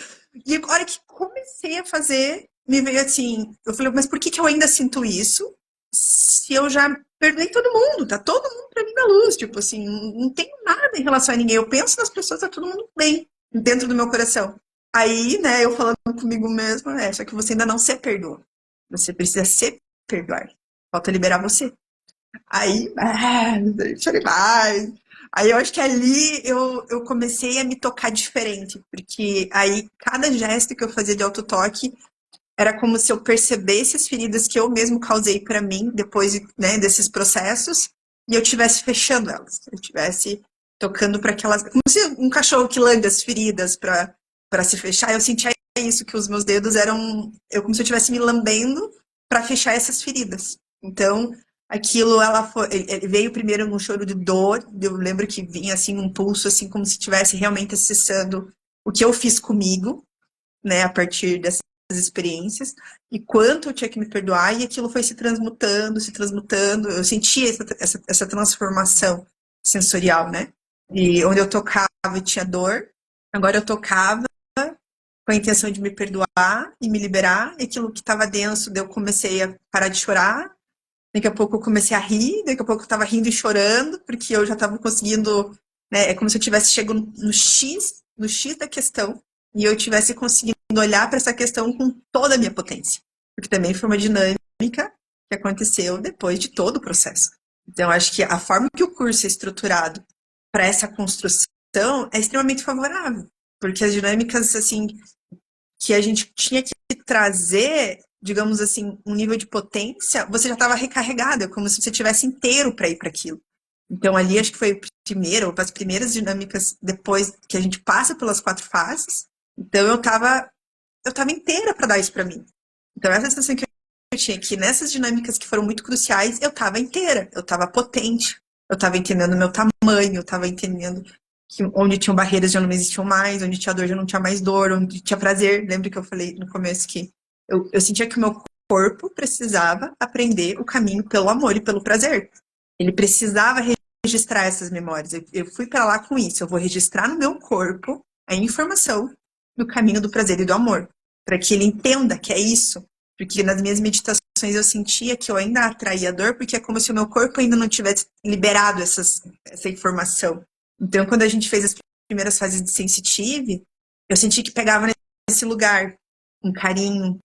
E a hora que comecei a fazer, me veio assim, eu falei, mas por que que eu ainda sinto isso? Se eu já perdoei todo mundo, tá todo mundo pra mim na luz, tipo assim, não tenho nada em relação a ninguém. Eu penso nas pessoas, tá todo mundo bem, dentro do meu coração. Aí, né, eu falando comigo mesma, só que você ainda não se perdoa. Você precisa se perdoar. Falta liberar você. Aí, chorei mais. Aí eu acho que ali eu comecei a me tocar diferente, porque aí cada gesto que eu fazia de autotoque era como se eu percebesse as feridas que eu mesmo causei para mim depois, né, desses processos e eu estivesse fechando elas. Eu estivesse tocando para aquelas. Como se um cachorro que lambe as feridas para se fechar. Eu sentia isso, que os meus dedos eram. Eu como se eu estivesse me lambendo para fechar essas feridas. Então, aquilo ela foi, ele veio primeiro num choro de dor. Eu lembro que vinha assim um pulso, assim, como se estivesse realmente acessando o que eu fiz comigo, né, a partir dessas experiências, e quanto eu tinha que me perdoar, e aquilo foi se transmutando, se transmutando. Eu sentia essa transformação sensorial, né? E onde eu tocava tinha dor, agora eu tocava com a intenção de me perdoar e me liberar, e aquilo que estava denso, eu comecei a parar de chorar. Daqui a pouco eu comecei a rir, daqui a pouco eu estava rindo e chorando, porque eu já estava conseguindo, né, é como se eu tivesse chegado no X da questão, e eu tivesse conseguindo olhar para essa questão com toda a minha potência. Porque também foi uma dinâmica que aconteceu depois de todo o processo. Então, acho que a forma que o curso é estruturado para essa construção é extremamente favorável, porque as dinâmicas, assim, que a gente tinha que trazer, digamos assim, um nível de potência, você já estava recarregado, é como se você tivesse inteiro para ir para aquilo. Então, ali acho que foi o primeiro, ou as primeiras dinâmicas depois que a gente passa pelas 4 fases. Então, eu tava inteira para dar isso para mim. Então, essa sensação que eu tinha que nessas dinâmicas que foram muito cruciais, eu tava inteira, eu tava potente, eu tava entendendo o meu tamanho, eu tava entendendo que onde tinham barreiras já não existiam mais, onde tinha dor já não tinha mais dor, onde tinha prazer. Lembra que eu falei no começo que eu sentia que o meu corpo precisava aprender o caminho pelo amor e pelo prazer. Ele precisava registrar essas memórias. Eu fui para lá com isso. Eu vou registrar no meu corpo a informação do caminho do prazer e do amor, para que ele entenda que é isso. Porque nas minhas meditações eu sentia que eu ainda atraía a dor, porque é como se o meu corpo ainda não tivesse liberado essa informação. Então, quando a gente fez as primeiras fases de sensitive, eu senti que pegava nesse lugar um carinho,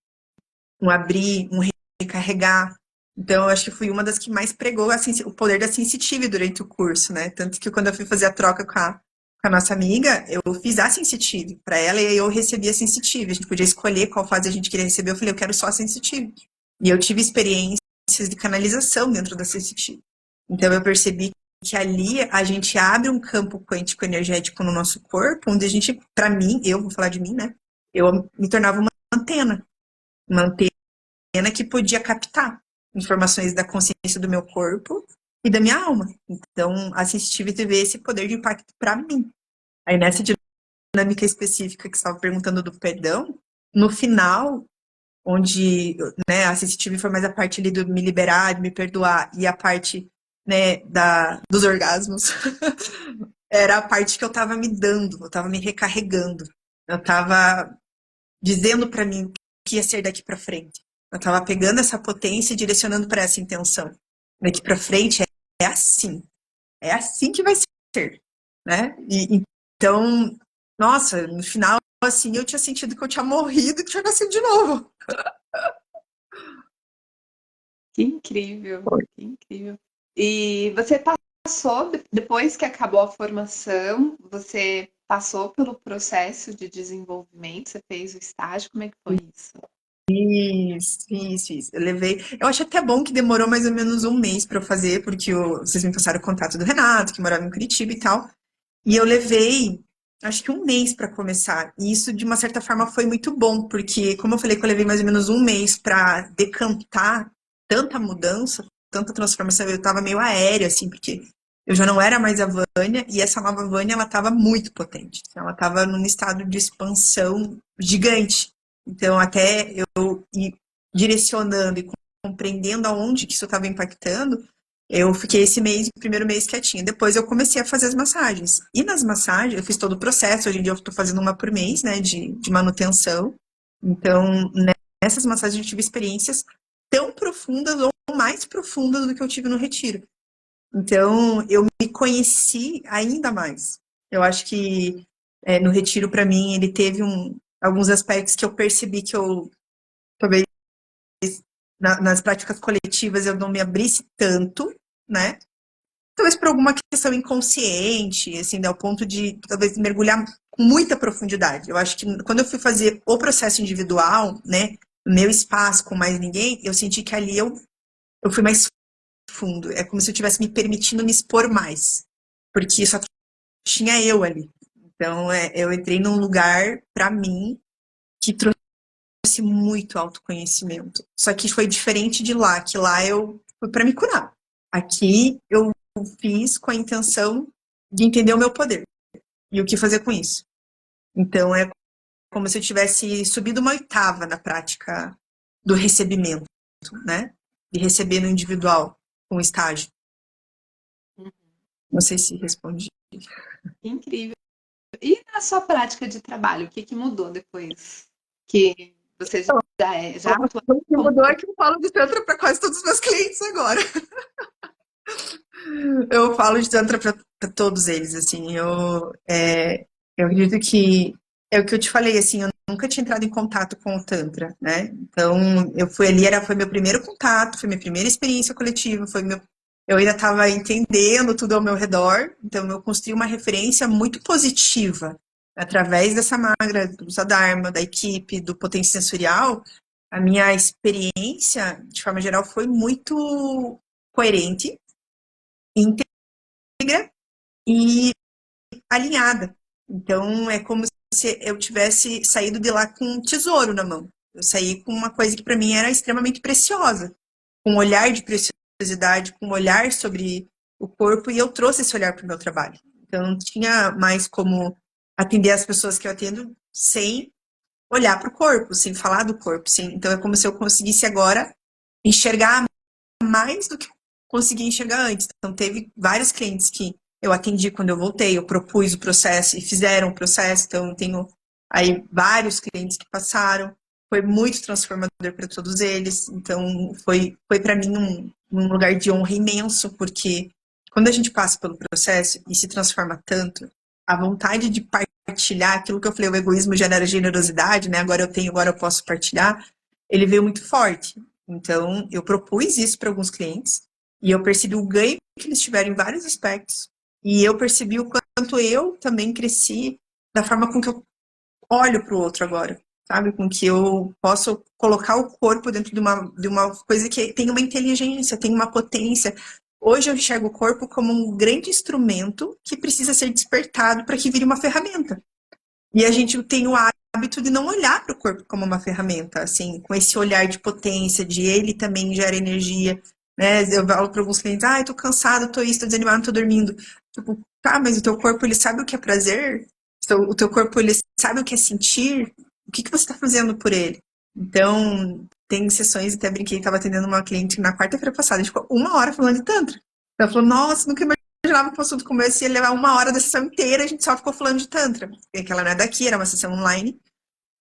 um abrir, um recarregar. Então, eu acho que fui uma das que mais pregou o poder da sensitive durante o curso, né? Tanto que quando eu fui fazer a troca com a nossa amiga, eu fiz a sensitive para ela e eu recebi a sensitive. A gente podia escolher qual fase a gente queria receber. Eu falei, eu quero só a sensitive. E eu tive experiências de canalização dentro da sensitive. Então, eu percebi que ali a gente abre um campo quântico energético no nosso corpo, onde a gente, para mim, eu vou falar de mim, né? Eu me tornava uma antena que podia captar informações da consciência do meu corpo e da minha alma. Então, a sensitivity teve esse poder de impacto para mim. Aí, nessa dinâmica específica que você estava perguntando do perdão, no final, onde né, a sensitivity foi mais a parte ali do me liberar, de me perdoar, e a parte né, dos orgasmos, era a parte que eu estava me dando, eu estava me recarregando, eu estava dizendo para mim o que ia ser daqui para frente. Eu estava pegando essa potência e direcionando para essa intenção. Daqui para frente é assim que vai ser, né? Então, nossa, no final assim eu tinha sentido que eu tinha morrido e que tinha nascido de novo. Que incrível, que incrível. E você passou, depois que acabou a formação, você passou pelo processo de desenvolvimento, você fez o estágio, como é que foi isso? Isso. Eu levei. Eu acho até bom que demorou mais ou menos um mês para eu fazer, porque vocês me passaram o contato do Renato, que morava em Curitiba e tal. E eu levei, acho que um mês para começar. E isso, de uma certa forma, foi muito bom, porque, como eu falei que eu levei mais ou menos um mês para decantar tanta mudança, tanta transformação, eu estava meio aérea, assim, porque eu já não era mais a Vânia, e essa nova Vânia, ela estava muito potente. Ela estava num estado de expansão gigante. Então, até eu ir direcionando e compreendendo aonde que isso estava impactando, eu fiquei esse mês, o primeiro mês quietinha. Depois eu comecei a fazer as massagens. E nas massagens, eu fiz todo o processo. Hoje em dia eu estou fazendo uma por mês, né, de manutenção. Então, nessas massagens eu tive experiências tão profundas ou mais profundas do que eu tive no retiro. Então, eu me conheci ainda mais. Eu acho que no retiro, para mim, ele teve alguns aspectos que eu percebi que eu, talvez, nas práticas coletivas, eu não me abrisse tanto, né? Talvez por alguma questão inconsciente, assim, né, ao ponto de talvez mergulhar com muita profundidade. Eu acho que quando eu fui fazer o processo individual, né, meu espaço com mais ninguém, eu senti que ali eu fui mais fundo. É como se eu estivesse me permitindo me expor mais, porque só tinha eu ali. Então, eu entrei num lugar, para mim, que trouxe muito autoconhecimento. Só que foi diferente de lá, que lá eu fui para me curar. Aqui eu fiz com a intenção de entender o meu poder e o que fazer com isso. Então é como se eu tivesse subido uma oitava na prática do recebimento, né? De receber no individual com o estágio. Não sei se respondi. Que incrível. E na sua prática de trabalho, o que que mudou depois que você já atua O que como mudou é que eu falo de Tantra para quase todos os meus clientes agora. Eu falo de Tantra para todos eles, assim. Eu acredito que é o que eu te falei, assim, eu nunca tinha entrado em contato com o Tantra, né? Então, eu fui ali, foi meu primeiro contato, foi minha primeira experiência coletiva, eu ainda estava entendendo tudo ao meu redor, então eu construí uma referência muito positiva através dessa magra, do Sadharma, da equipe, do potência sensorial. A minha experiência, de forma geral, foi muito coerente, íntegra e alinhada. Então, é como se eu tivesse saído de lá com um tesouro na mão. Eu saí com uma coisa que para mim era extremamente preciosa, com um olhar de preciosidade, com um olhar sobre o corpo, e eu trouxe esse olhar para o meu trabalho. Então, não tinha mais como atender as pessoas que eu atendo sem olhar para o corpo, sem falar do corpo. Sem... Então, é como se eu conseguisse agora enxergar mais do que conseguia enxergar antes. Então, teve vários clientes que eu atendi quando eu voltei, eu propus o processo e fizeram o processo. Então, eu tenho aí vários clientes que passaram. Foi muito transformador para todos eles. Então, foi para mim um lugar de honra imenso, porque quando a gente passa pelo processo e se transforma tanto, a vontade de partilhar aquilo que eu falei, o egoísmo gera generosidade, né? Agora eu tenho, agora eu posso partilhar. Ele veio muito forte. Então, eu propus isso para alguns clientes e eu percebi o ganho que eles tiveram em vários aspectos. E eu percebi o quanto eu também cresci da forma com que eu olho para o outro agora, sabe? Com que eu posso colocar o corpo dentro de uma coisa que tem uma inteligência, tem uma potência. Hoje eu enxergo o corpo como um grande instrumento que precisa ser despertado para que vire uma ferramenta. E a gente tem o hábito de não olhar para o corpo como uma ferramenta, assim, com esse olhar de potência, de ele também gera energia, né? Eu falo para alguns clientes, eu tô cansado, tô isso, tô desanimado, tô dormindo. Tipo, tá, mas o teu corpo, ele sabe o que é prazer? O teu corpo, ele sabe o que é sentir? O que que você está fazendo por ele? Então, tem sessões, até brinquei, estava atendendo uma cliente na quarta-feira passada, a gente ficou 1 hora falando de tantra. Ela falou, nossa, nunca imaginava que o assunto como esse ia levar 1 hora da sessão inteira, a gente só ficou falando de tantra. Porque ela não é daqui, era uma sessão online.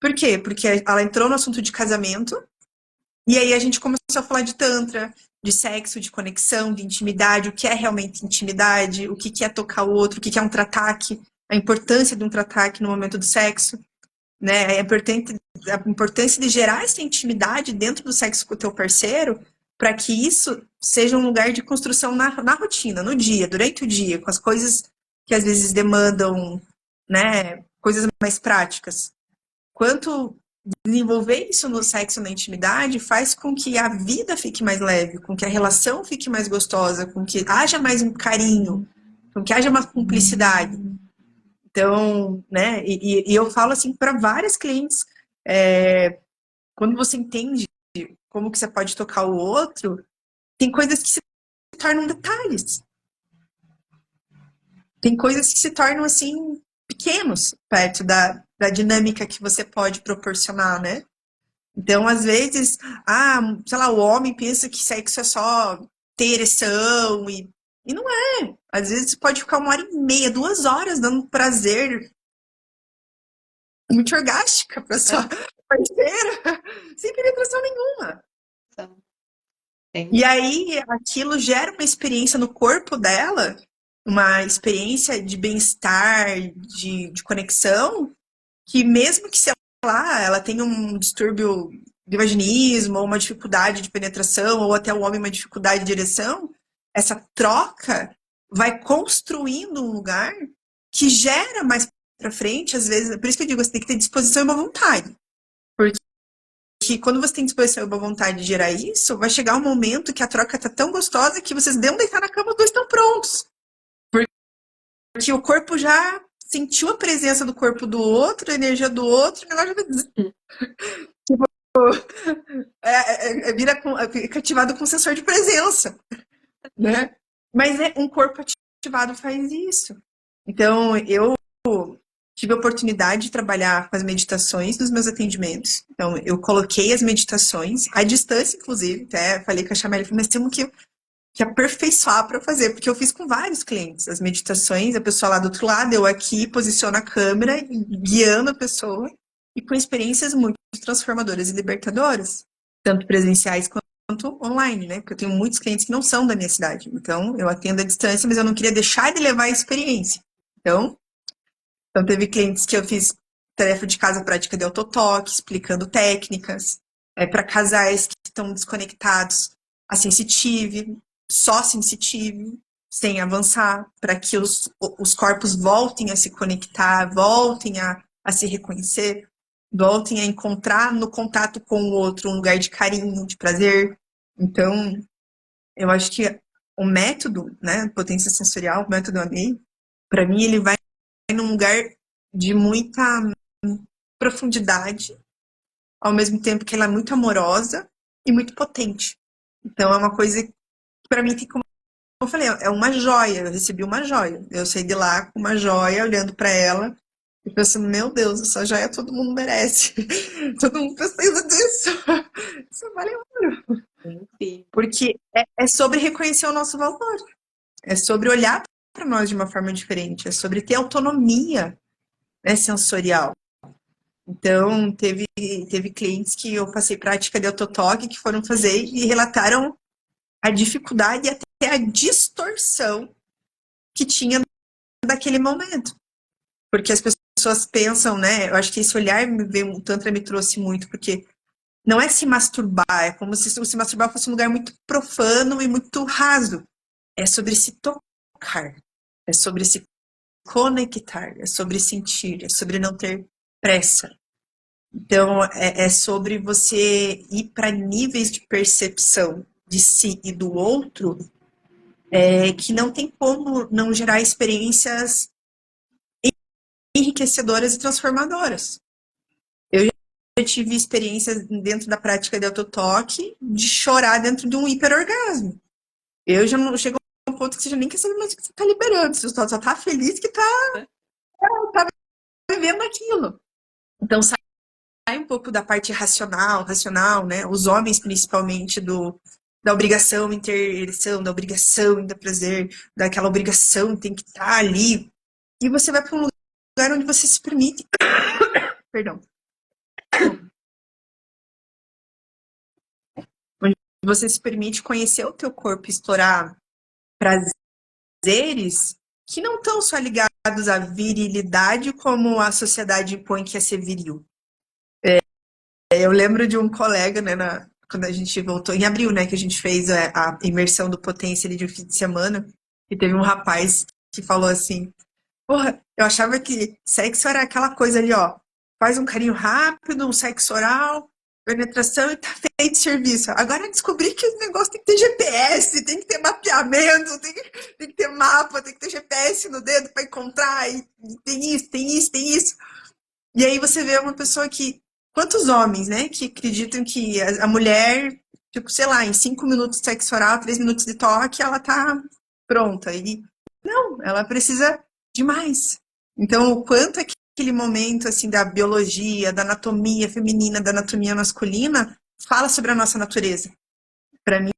Por quê? Porque ela entrou no assunto de casamento, e aí a gente começou a falar de tantra, de sexo, de conexão, de intimidade, o que é realmente intimidade, o que é tocar o outro, o que é um trataque, a importância de um trataque no momento do sexo, né? A importância de gerar essa intimidade dentro do sexo com o teu parceiro, para que isso seja um lugar de construção na rotina, no dia, durante o dia, com as coisas que às vezes demandam, né, coisas mais práticas. Quanto desenvolver isso no sexo, na intimidade, faz com que a vida fique mais leve, com que a relação fique mais gostosa, com que haja mais um carinho, com que haja uma cumplicidade. Então, né, e eu falo assim para várias clientes, quando você entende como que você pode tocar o outro, tem coisas que se tornam detalhes. Tem coisas que se tornam, assim, pequenos, perto da dinâmica que você pode proporcionar, né? Então, às vezes, sei lá, o homem pensa que sexo é só ter ereção e não é. Às vezes pode ficar 1 hora e meia, 2 horas dando prazer muito orgástica para sua parceira, sem penetração nenhuma. E aí, aquilo gera uma experiência no corpo dela, uma experiência de bem-estar, de conexão, que mesmo que, sei lá, ela tenha um distúrbio de vaginismo, ou uma dificuldade de penetração, ou até o homem uma dificuldade de ereção, essa troca vai construindo um lugar que gera mais pra frente, às vezes, por isso que eu digo, você tem que ter disposição e uma vontade. Porque quando você tem disposição e uma vontade de gerar isso, vai chegar um momento que a troca tá tão gostosa que vocês dão deitar na cama, os dois estão prontos. Porque o corpo já sentiu a presença do corpo do outro, a energia do outro, e ela já tipo, fica ativado com sensor de presença, né? Mas um corpo ativado faz isso. Então, eu tive a oportunidade de trabalhar com as meditações nos meus atendimentos. Então, eu coloquei as meditações, à distância, inclusive, até falei com a Chameli, mas temos que aperfeiçoar para fazer, porque eu fiz com vários clientes as meditações, a pessoa lá do outro lado, eu aqui posiciono a câmera, guiando a pessoa, e com experiências muito transformadoras e libertadoras, tanto presenciais quanto online, né? Porque eu tenho muitos clientes que não são da minha cidade, então eu atendo à distância, mas eu não queria deixar de levar a experiência. Então teve clientes que eu fiz tarefa de casa prática de autotoque, explicando técnicas, para casais que estão desconectados, a sensitive, só sensitive, sem avançar, para que os corpos voltem a se conectar, voltem a se reconhecer, voltem a encontrar no contato com o outro um lugar de carinho, de prazer. Então, eu acho que o método, né, potência sensorial, o método AMEI, para mim ele vai num lugar de muita profundidade, ao mesmo tempo que ela é muito amorosa e muito potente. Então é uma coisa que para mim tem, como eu falei, é uma joia. Eu recebi uma joia. Eu saí de lá com uma joia, olhando para ela e pensando, meu Deus, essa joia todo mundo merece. Todo mundo precisa disso. Isso vale ouro. Incrível. Porque é sobre reconhecer o nosso valor. É sobre olhar para nós de uma forma diferente. É sobre ter autonomia, né, sensorial. Então, teve clientes que eu passei prática de autotoque que foram fazer e relataram a dificuldade e até a distorção que tinha daquele momento. Porque as pessoas pensam, né? Eu acho que esse olhar o Tantra me trouxe muito, porque não é se masturbar, é como se se masturbar fosse um lugar muito profano e muito raso. É sobre se tocar, é sobre se conectar, é sobre sentir, é sobre não ter pressa. Então, é sobre você ir para níveis de percepção de si e do outro que não tem como não gerar experiências enriquecedoras e transformadoras. Eu já tive experiências dentro da prática de autotoque de chorar dentro de um hiperorgasmo. Eu já não chego a um ponto que você já nem quer saber mais o que você está liberando, você só tá feliz que tá vivendo aquilo. Então sai um pouco da parte racional, né? Os homens principalmente da obrigação em ter ereção, da obrigação em dar prazer, daquela obrigação tem que estar ali. E você vai para um lugar onde você se permite, perdão, onde você se permite conhecer o teu corpo, explorar prazeres que não estão só ligados à virilidade como a sociedade impõe que é ser viril. Eu lembro de um colega, né, quando a gente voltou, em abril, né, que a gente fez a imersão do Potência ali de um fim de semana, e teve um rapaz que falou assim, porra, eu achava que sexo era aquela coisa ali, ó, faz um carinho rápido, um sexo oral, penetração e tá feito serviço. Agora eu descobri que o negócio tem que ter GPS, tem que ter mapeamento, tem que ter mapa, tem que ter GPS no dedo para encontrar, e tem isso, tem isso, tem isso. E aí você vê uma pessoa que. Quantos homens, né, que acreditam que a mulher, tipo, sei lá, em 5 minutos de sexo oral, 3 minutos de toque, ela tá pronta. E não, ela precisa de mais. Então, o quanto aquele momento, assim, da biologia, da anatomia feminina, da anatomia masculina, fala sobre a nossa natureza. Para mim,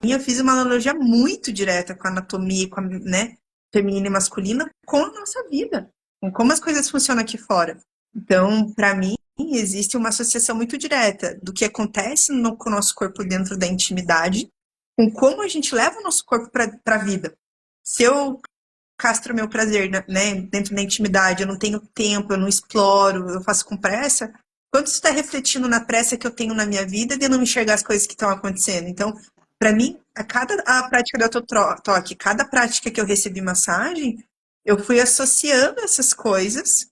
eu fiz uma analogia muito direta com a anatomia, com a, né, feminina e masculina, com a nossa vida, com como as coisas funcionam aqui fora. Então, para mim, existe uma associação muito direta do que acontece com o nosso corpo dentro da intimidade, com como a gente leva o nosso corpo para a vida. Se eu castro meu prazer, né, dentro da intimidade, eu não tenho tempo, eu não exploro, eu faço com pressa, quanto isso está refletindo na pressa que eu tenho na minha vida de não enxergar as coisas que estão acontecendo? Então, para mim, a prática do autotoque, cada prática que eu recebi massagem, eu fui associando essas coisas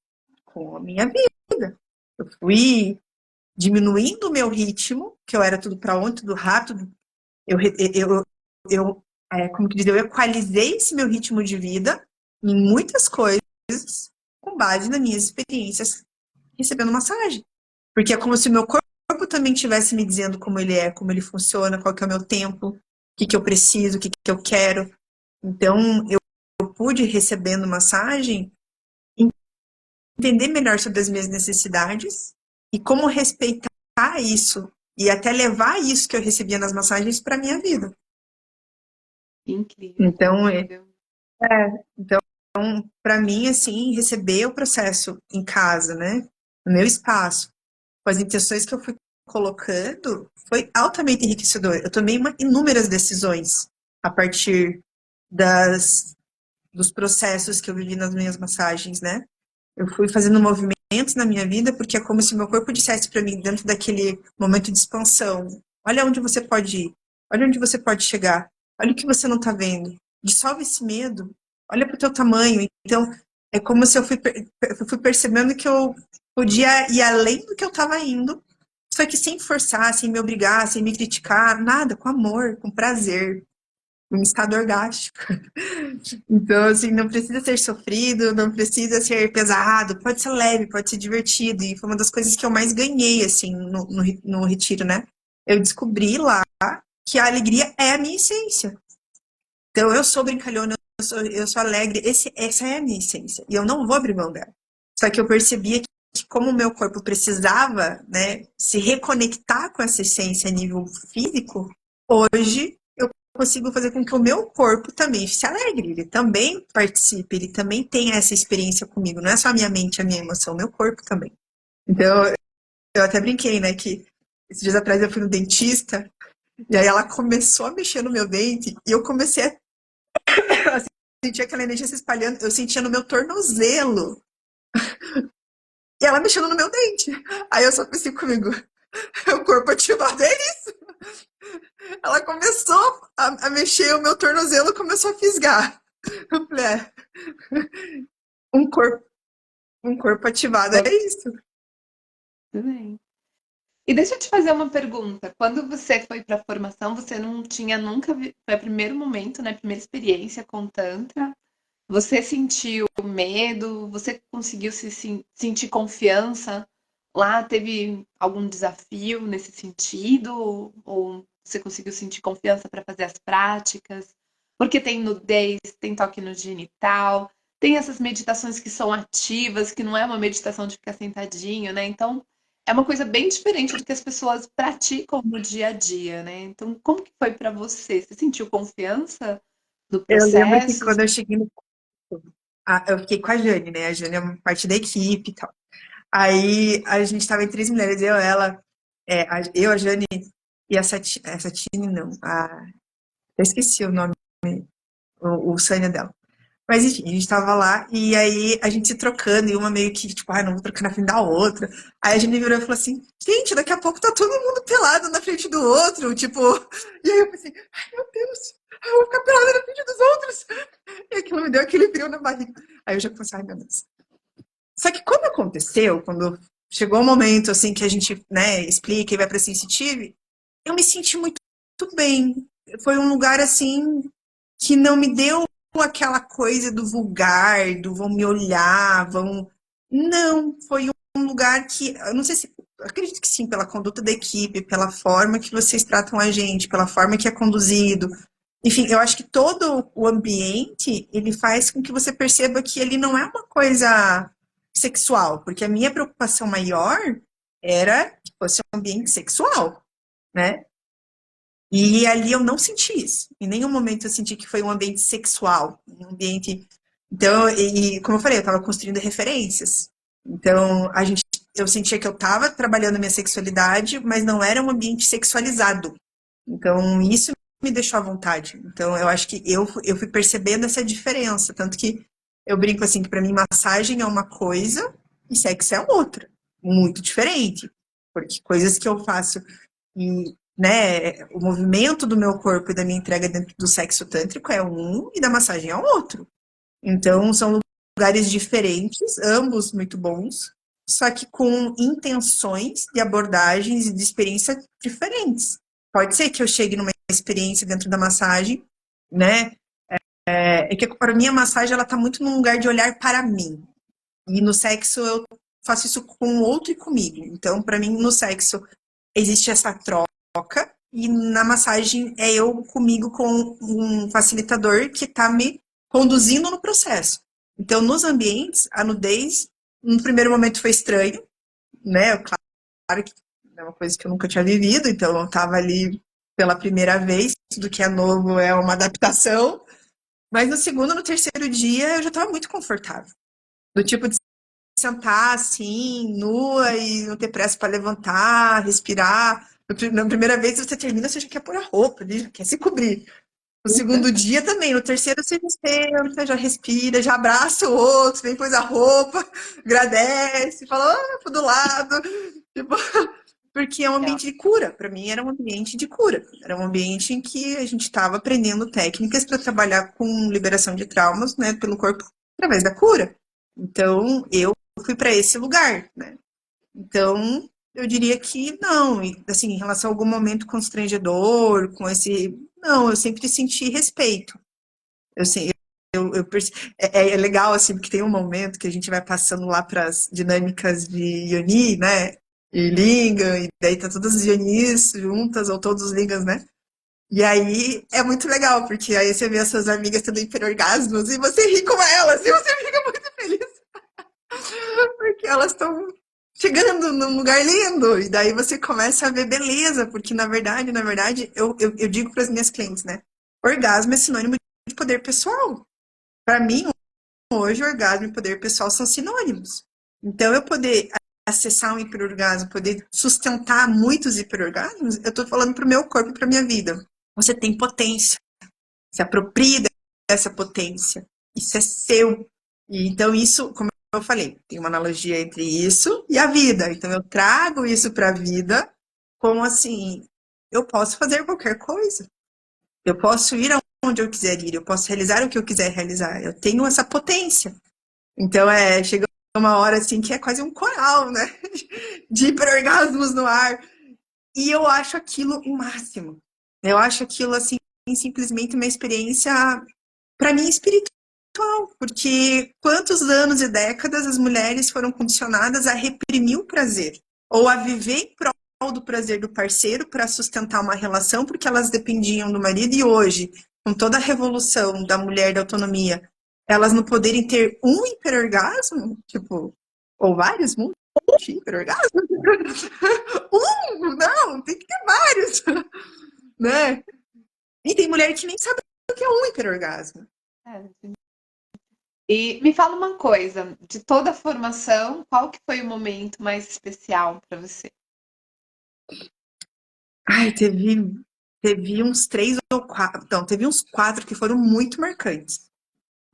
com a minha vida. Eu fui diminuindo o meu ritmo, que eu era tudo para ontem, tudo rápido. Eu como que diz, eu equalizei esse meu ritmo de vida em muitas coisas com base nas minhas experiências recebendo massagem. Porque é como se o meu corpo também estivesse me dizendo como ele é, como ele funciona, qual que é o meu tempo, o que eu preciso, o que eu quero. Então, eu pude, recebendo massagem, entender melhor sobre as minhas necessidades e como respeitar isso e até levar isso que eu recebia nas massagens para minha vida. Incrível, Então, incrível. então para mim, assim, receber o processo em casa, né, no meu espaço, com as intenções que eu fui colocando, foi altamente enriquecedor. Eu tomei inúmeras decisões a partir dos processos que eu vivi nas minhas massagens, né? Eu fui fazendo movimentos na minha vida porque é como se meu corpo dissesse para mim, dentro daquele momento de expansão: olha onde você pode ir, olha onde você pode chegar, olha o que você não está vendo, dissolve esse medo, olha para o teu tamanho. Então, é como se eu fui percebendo que eu podia ir além do que eu estava indo, só que sem forçar, sem me obrigar, sem me criticar, nada, com amor, com prazer. um estado orgástico. Então, assim, não precisa ser sofrido, não precisa ser pesado, pode ser leve, pode ser divertido. E foi uma das coisas que eu mais ganhei, assim, no retiro, né? Eu descobri lá que a alegria é a minha essência. Então, eu sou brincalhona, eu sou alegre, essa é a minha essência. E eu não vou abrir mão dela. Só que eu percebia que como o meu corpo precisava, né, se reconectar com essa essência a nível físico, hoje eu consigo fazer com que o meu corpo também se alegre, ele também participe, ele também tenha essa experiência comigo. Não é só a minha mente, a minha emoção, o meu corpo também. Então, eu até brinquei, né, que esses dias atrás eu fui no dentista, e aí ela começou a mexer no meu dente, e eu comecei a sentir aquela energia se espalhando, eu sentia no meu tornozelo, e ela mexendo no meu dente. Aí eu só pensei comigo, o corpo ativado é isso. Ela começou a mexer, o meu tornozelo começou a fisgar. Eu falei, um corpo, um corpo ativado é isso. Tudo bem. E deixa eu te fazer uma pergunta. Quando você foi para a formação, você não tinha nunca, foi o primeiro momento, né, primeira experiência com Tantra. Você sentiu medo? Você conseguiu sentir confiança? Lá teve algum desafio nesse sentido? Ou você conseguiu sentir confiança para fazer as práticas? Porque tem nudez, tem toque no genital, tem essas meditações que são ativas, que não é uma meditação de ficar sentadinho, né? Então, é uma coisa bem diferente do que as pessoas praticam no dia a dia, né? Então, como que foi para você? Você sentiu confiança no Eu lembro que processo? quando eu cheguei no eu fiquei com a Jane, né? A Jane é uma parte da equipe e tal. Aí a gente tava em três mulheres, eu, ela, eu, a Jane e a Satine, não. Eu esqueci o nome, o Sânia dela. Mas enfim, a gente tava lá e aí a gente se trocando e uma meio que, tipo, não vou trocar na frente da outra. Aí a gente virou e falou assim, gente, daqui a pouco tá todo mundo pelado na frente do outro, tipo. E aí eu pensei, ai meu Deus, eu vou ficar pelada na frente dos outros. E aquilo me deu aquele frio na barriga. Aí eu já pensei, ai meu Deus. Só que quando aconteceu, quando chegou o momento assim que a gente, né, explica e vai pra sensitive, eu me senti muito bem. Foi um lugar assim que não me deu aquela coisa do vulgar, do vão me olhar, vão. Não, foi um lugar que, eu não sei se, acredito que sim, pela conduta da equipe, pela forma que vocês tratam a gente, pela forma que é conduzido. Enfim, eu acho que todo o ambiente, ele faz com que você perceba que ele não é uma coisa sexual, porque a minha preocupação maior era que fosse um ambiente sexual, né? E ali eu não senti isso. Em nenhum momento eu senti que foi um ambiente sexual, um ambiente. Então, como eu falei, eu estava construindo referências. Então, eu sentia que eu estava trabalhando a minha sexualidade, mas não era um ambiente sexualizado. Então, isso me deixou à vontade. Então, eu acho que eu fui percebendo essa diferença. Tanto que eu brinco assim, que para mim massagem é uma coisa e sexo é outra. Muito diferente. Porque coisas que eu faço e, né, o movimento do meu corpo e da minha entrega dentro do sexo tântrico é um e da massagem é outro. Então, são lugares diferentes, ambos muito bons, só que com intenções de abordagens e de experiência diferentes. Pode ser que eu chegue numa experiência dentro da massagem, né? É que para mim a massagem ela tá muito num lugar de olhar para mim. E no sexo eu faço isso com o outro e comigo. Então, para mim, no sexo existe essa troca e na massagem é eu comigo com um facilitador que está me conduzindo no processo. Então, nos ambientes, a nudez, no primeiro momento foi estranho, né? Claro que é uma coisa que eu nunca tinha vivido, então eu estava ali pela primeira vez, tudo que é novo é uma adaptação. Mas no segundo, no terceiro dia, eu já estava muito confortável. Do tipo de sentar assim, nua e não ter pressa para levantar, respirar. Na primeira vez você termina, você já quer pôr a roupa, já quer se cobrir. No segundo dia também, no terceiro você já senta, já respira, já abraça o outro, vem pôs a roupa, agradece, fala, do lado. Tipo, porque é um ambiente de cura. Para mim era um ambiente de cura. Era um ambiente em que a gente estava aprendendo técnicas para trabalhar com liberação de traumas, né, pelo corpo através da cura. Então, eu fui para esse lugar, né? Então, eu diria que não. E, assim, em relação a algum momento constrangedor, com esse. Não, eu sempre senti respeito. Eu, sei, é legal, assim, porque tem um momento que a gente vai passando lá para as dinâmicas de Yoni, né? E Lingam, e daí tá todas as Yonis juntas, ou todos os Lingams, né? E aí é muito legal, porque aí você vê as suas amigas tendo hiperorgasmos e você ri com elas, e você fica muito feliz, porque elas estão chegando num lugar lindo, e daí você começa a ver beleza, porque na verdade, eu digo para as minhas clientes, né? Orgasmo é sinônimo de poder pessoal. Para mim, hoje, orgasmo e poder pessoal são sinônimos. Então, eu poder acessar um hiperorgasmo, poder sustentar muitos hiperorgasmos, eu estou falando para o meu corpo e para minha vida. Você tem potência, se aproprie dessa potência. Isso é seu. E, então, isso, como eu falei, tem uma analogia entre isso e a vida. Então, eu trago isso para a vida como assim, eu posso fazer qualquer coisa. Eu posso ir aonde eu quiser ir, eu posso realizar o que eu quiser realizar. Eu tenho essa potência. Então, chega uma hora assim que é quase um coral, né? De hiperorgasmos no ar. E eu acho aquilo o máximo. Eu acho aquilo assim simplesmente uma experiência para mim espiritual, porque quantos anos e décadas as mulheres foram condicionadas a reprimir o prazer ou a viver em prol do prazer do parceiro para sustentar uma relação, porque elas dependiam do marido e hoje, com toda a revolução da mulher da autonomia, elas não poderem ter um hiperorgasmo, tipo, ou vários, um hiperorgasmo? Não, tem que ter vários, né? E tem mulher que nem sabe o que é um hiperorgasmo. É. E me fala uma coisa, de toda a formação, qual que foi o momento mais especial para você? Ai, teve uns três ou quatro. Então, teve uns quatro que foram muito marcantes.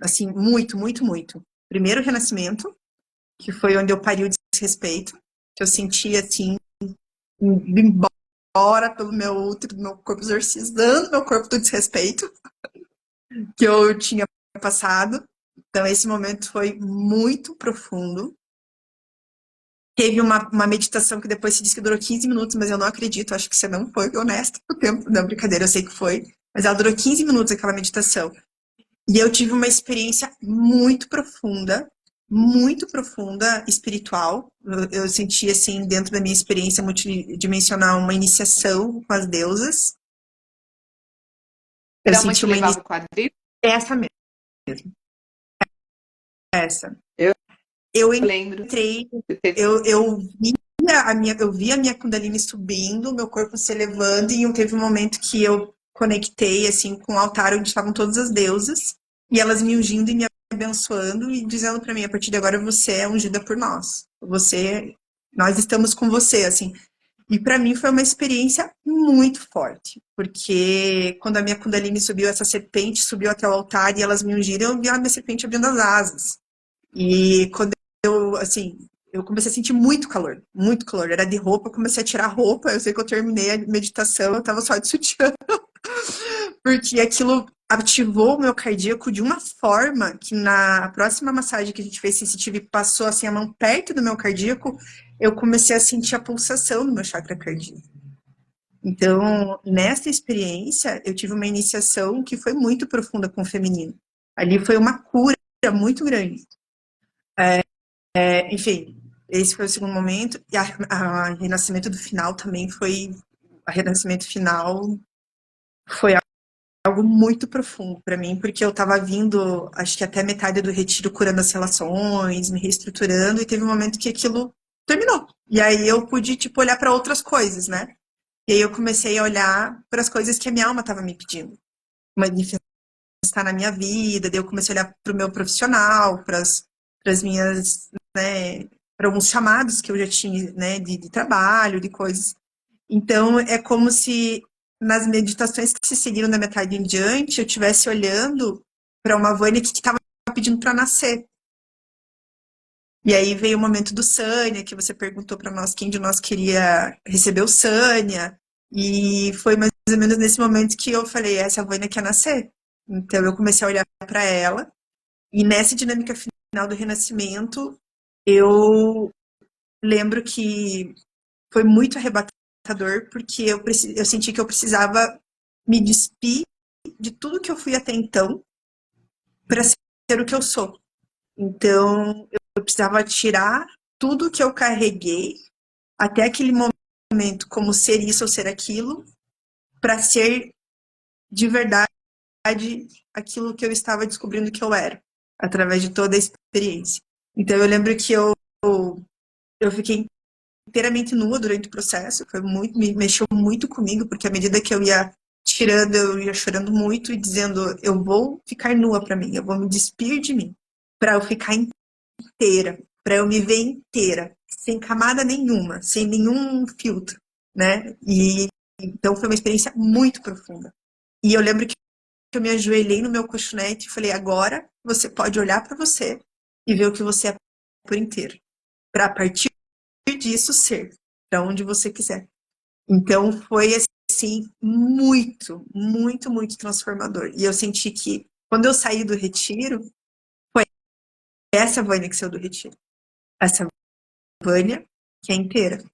Assim, muito, muito, muito. Primeiro, o Renascimento, que foi onde eu pari o desrespeito, que eu senti, assim, indo embora pelo meu útero, do meu corpo exorcizando meu corpo do desrespeito que eu tinha passado. Então, esse momento foi muito profundo. Teve uma meditação que depois se disse que durou 15 minutos, mas eu não acredito, acho que você não foi honesta com o tempo. Não, brincadeira, eu sei que foi. Mas ela durou 15 minutos aquela meditação. E eu tive uma experiência muito profunda, espiritual. Eu senti, assim, dentro da minha experiência multidimensional, uma iniciação com as deusas. Eu Da mãe senti que uma levava iniciação. o quadril? Essa mesmo, essa. Eu Eu lembro. entrei, Você teve- eu vi a minha Kundalini subindo, meu corpo se elevando, e teve um momento que eu conectei, assim, com o altar onde estavam todas as deusas, e elas me ungindo e me abençoando e dizendo para mim, a partir de agora você é ungida por nós. Nós estamos com você, assim. E para mim foi uma experiência muito forte, porque quando a minha Kundalini subiu, essa serpente subiu até o altar e elas me ungiram, eu vi a minha serpente abrindo as asas. E quando assim, eu comecei a sentir muito calor, muito calor. Era de roupa, eu comecei a tirar roupa. Eu sei que eu terminei a meditação, eu tava só de sutiã, porque aquilo ativou o meu cardíaco de uma forma que na próxima massagem que a gente fez sensitiva e passou assim a mão perto do meu cardíaco, eu comecei a sentir a pulsação no meu chakra cardíaco. Então, nessa experiência, eu tive uma iniciação que foi muito profunda com o feminino. Ali foi uma cura muito grande. Enfim, esse foi o segundo momento. E a renascimento do final também foi. A renascimento final foi algo muito profundo para mim, porque eu estava vindo, acho que até metade do retiro, curando as relações, me reestruturando, e teve um momento que aquilo terminou. E aí eu pude, tipo, olhar para outras coisas, né? E aí eu comecei a olhar para as coisas que a minha alma estava me pedindo. Manifestar na minha vida, daí eu comecei a olhar para o meu profissional, para as minhas, né, para alguns chamados que eu já tinha, né, de trabalho, de coisas. Então, é como se nas meditações que se seguiram da metade em diante, eu estivesse olhando para uma Vânia que estava pedindo para nascer. E aí veio o momento do Sânia, que você perguntou para nós quem de nós queria receber o Sânia. E foi mais ou menos nesse momento que eu falei, essa Vânia quer nascer. Então eu comecei a olhar para ela. E nessa dinâmica final do renascimento, eu lembro que foi muito arrebatador, porque eu senti que eu precisava me despir de tudo que eu fui até então para ser o que eu sou. Então, eu precisava tirar tudo que eu carreguei até aquele momento como ser isso ou ser aquilo, para ser de verdade aquilo que eu estava descobrindo que eu era, através de toda a experiência. Então, eu lembro que eu fiquei inteiramente nua durante o processo, foi muito, me mexeu muito comigo, porque à medida que eu ia tirando, eu ia chorando muito e dizendo, eu vou ficar nua para mim, eu vou me despir de mim, para eu ficar inteira, para eu me ver inteira, sem camada nenhuma, sem nenhum filtro, né? E então foi uma experiência muito profunda. E eu lembro que eu me ajoelhei no meu colchonete e falei, agora você pode olhar para você e ver o que você é por inteiro, para a partir disso ser para onde você quiser. Então foi assim muito, muito, muito transformador. E eu senti que quando eu saí do retiro, foi essa Vânia que saiu do retiro. Essa Vânia que é inteira.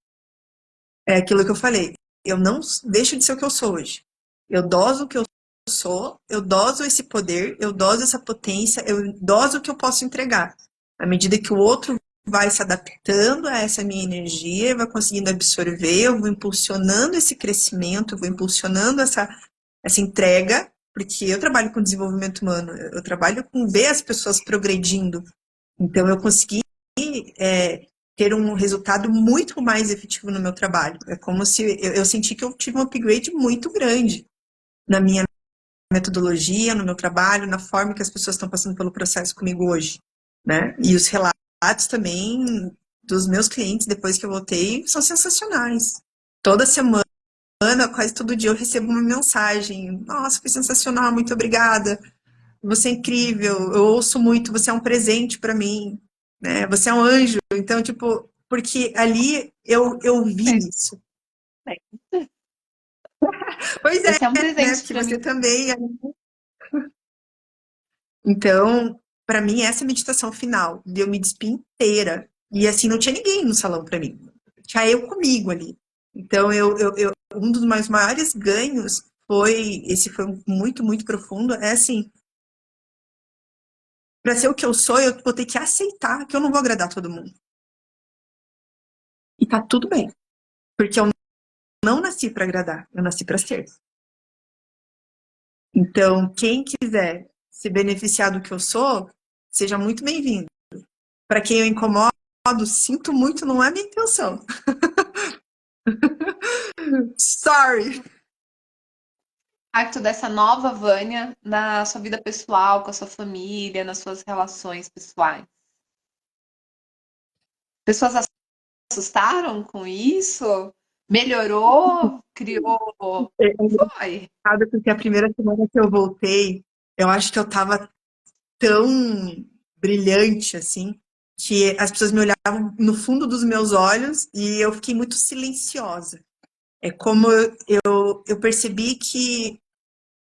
É aquilo que eu falei. Eu não deixo de ser o que eu sou hoje. Eu doso o que eu sou, eu doso esse poder, eu doso essa potência, eu doso o que eu posso entregar. À medida que o outro vai se adaptando a essa minha energia, vai conseguindo absorver, eu vou impulsionando esse crescimento, eu vou impulsionando essa entrega, porque eu trabalho com desenvolvimento humano, eu trabalho com ver as pessoas progredindo. Então, eu consegui ter um resultado muito mais efetivo no meu trabalho. É como se eu senti que eu tive um upgrade muito grande na minha metodologia, no meu trabalho, na forma que as pessoas estão passando pelo processo comigo hoje, né? E os relatos também dos meus clientes depois que eu voltei são sensacionais. Toda semana, quase todo dia eu recebo uma mensagem. Nossa, foi sensacional, muito obrigada. Você é incrível, eu ouço muito, você é um presente para mim, né? Você é um anjo. Então, tipo, porque ali eu vi isso. Pois é, Você é um né? presente Porque para você mim. também. Então, para mim, essa é a meditação final, de eu me despir inteira. E assim, não tinha ninguém no salão para mim. Tinha eu comigo ali. Então, um dos meus maiores ganhos esse foi muito, muito profundo, é assim, para ser o que eu sou, eu vou ter que aceitar que eu não vou agradar todo mundo. E tá tudo bem. Porque eu não nasci para agradar, eu nasci para ser. Então, quem quiser se beneficiar do que eu sou, seja muito bem-vindo. Para quem eu incomodo, sinto muito, não é minha intenção. Sorry. Impacto dessa nova Vânia na sua vida pessoal, com a sua família, nas suas relações pessoais. Pessoas assustaram com isso? Melhorou? Criou? É Foi. engraçado porque a primeira semana que eu voltei, eu acho que eu tava tão brilhante assim, que as pessoas me olhavam no fundo dos meus olhos e eu fiquei muito silenciosa. É como eu percebi que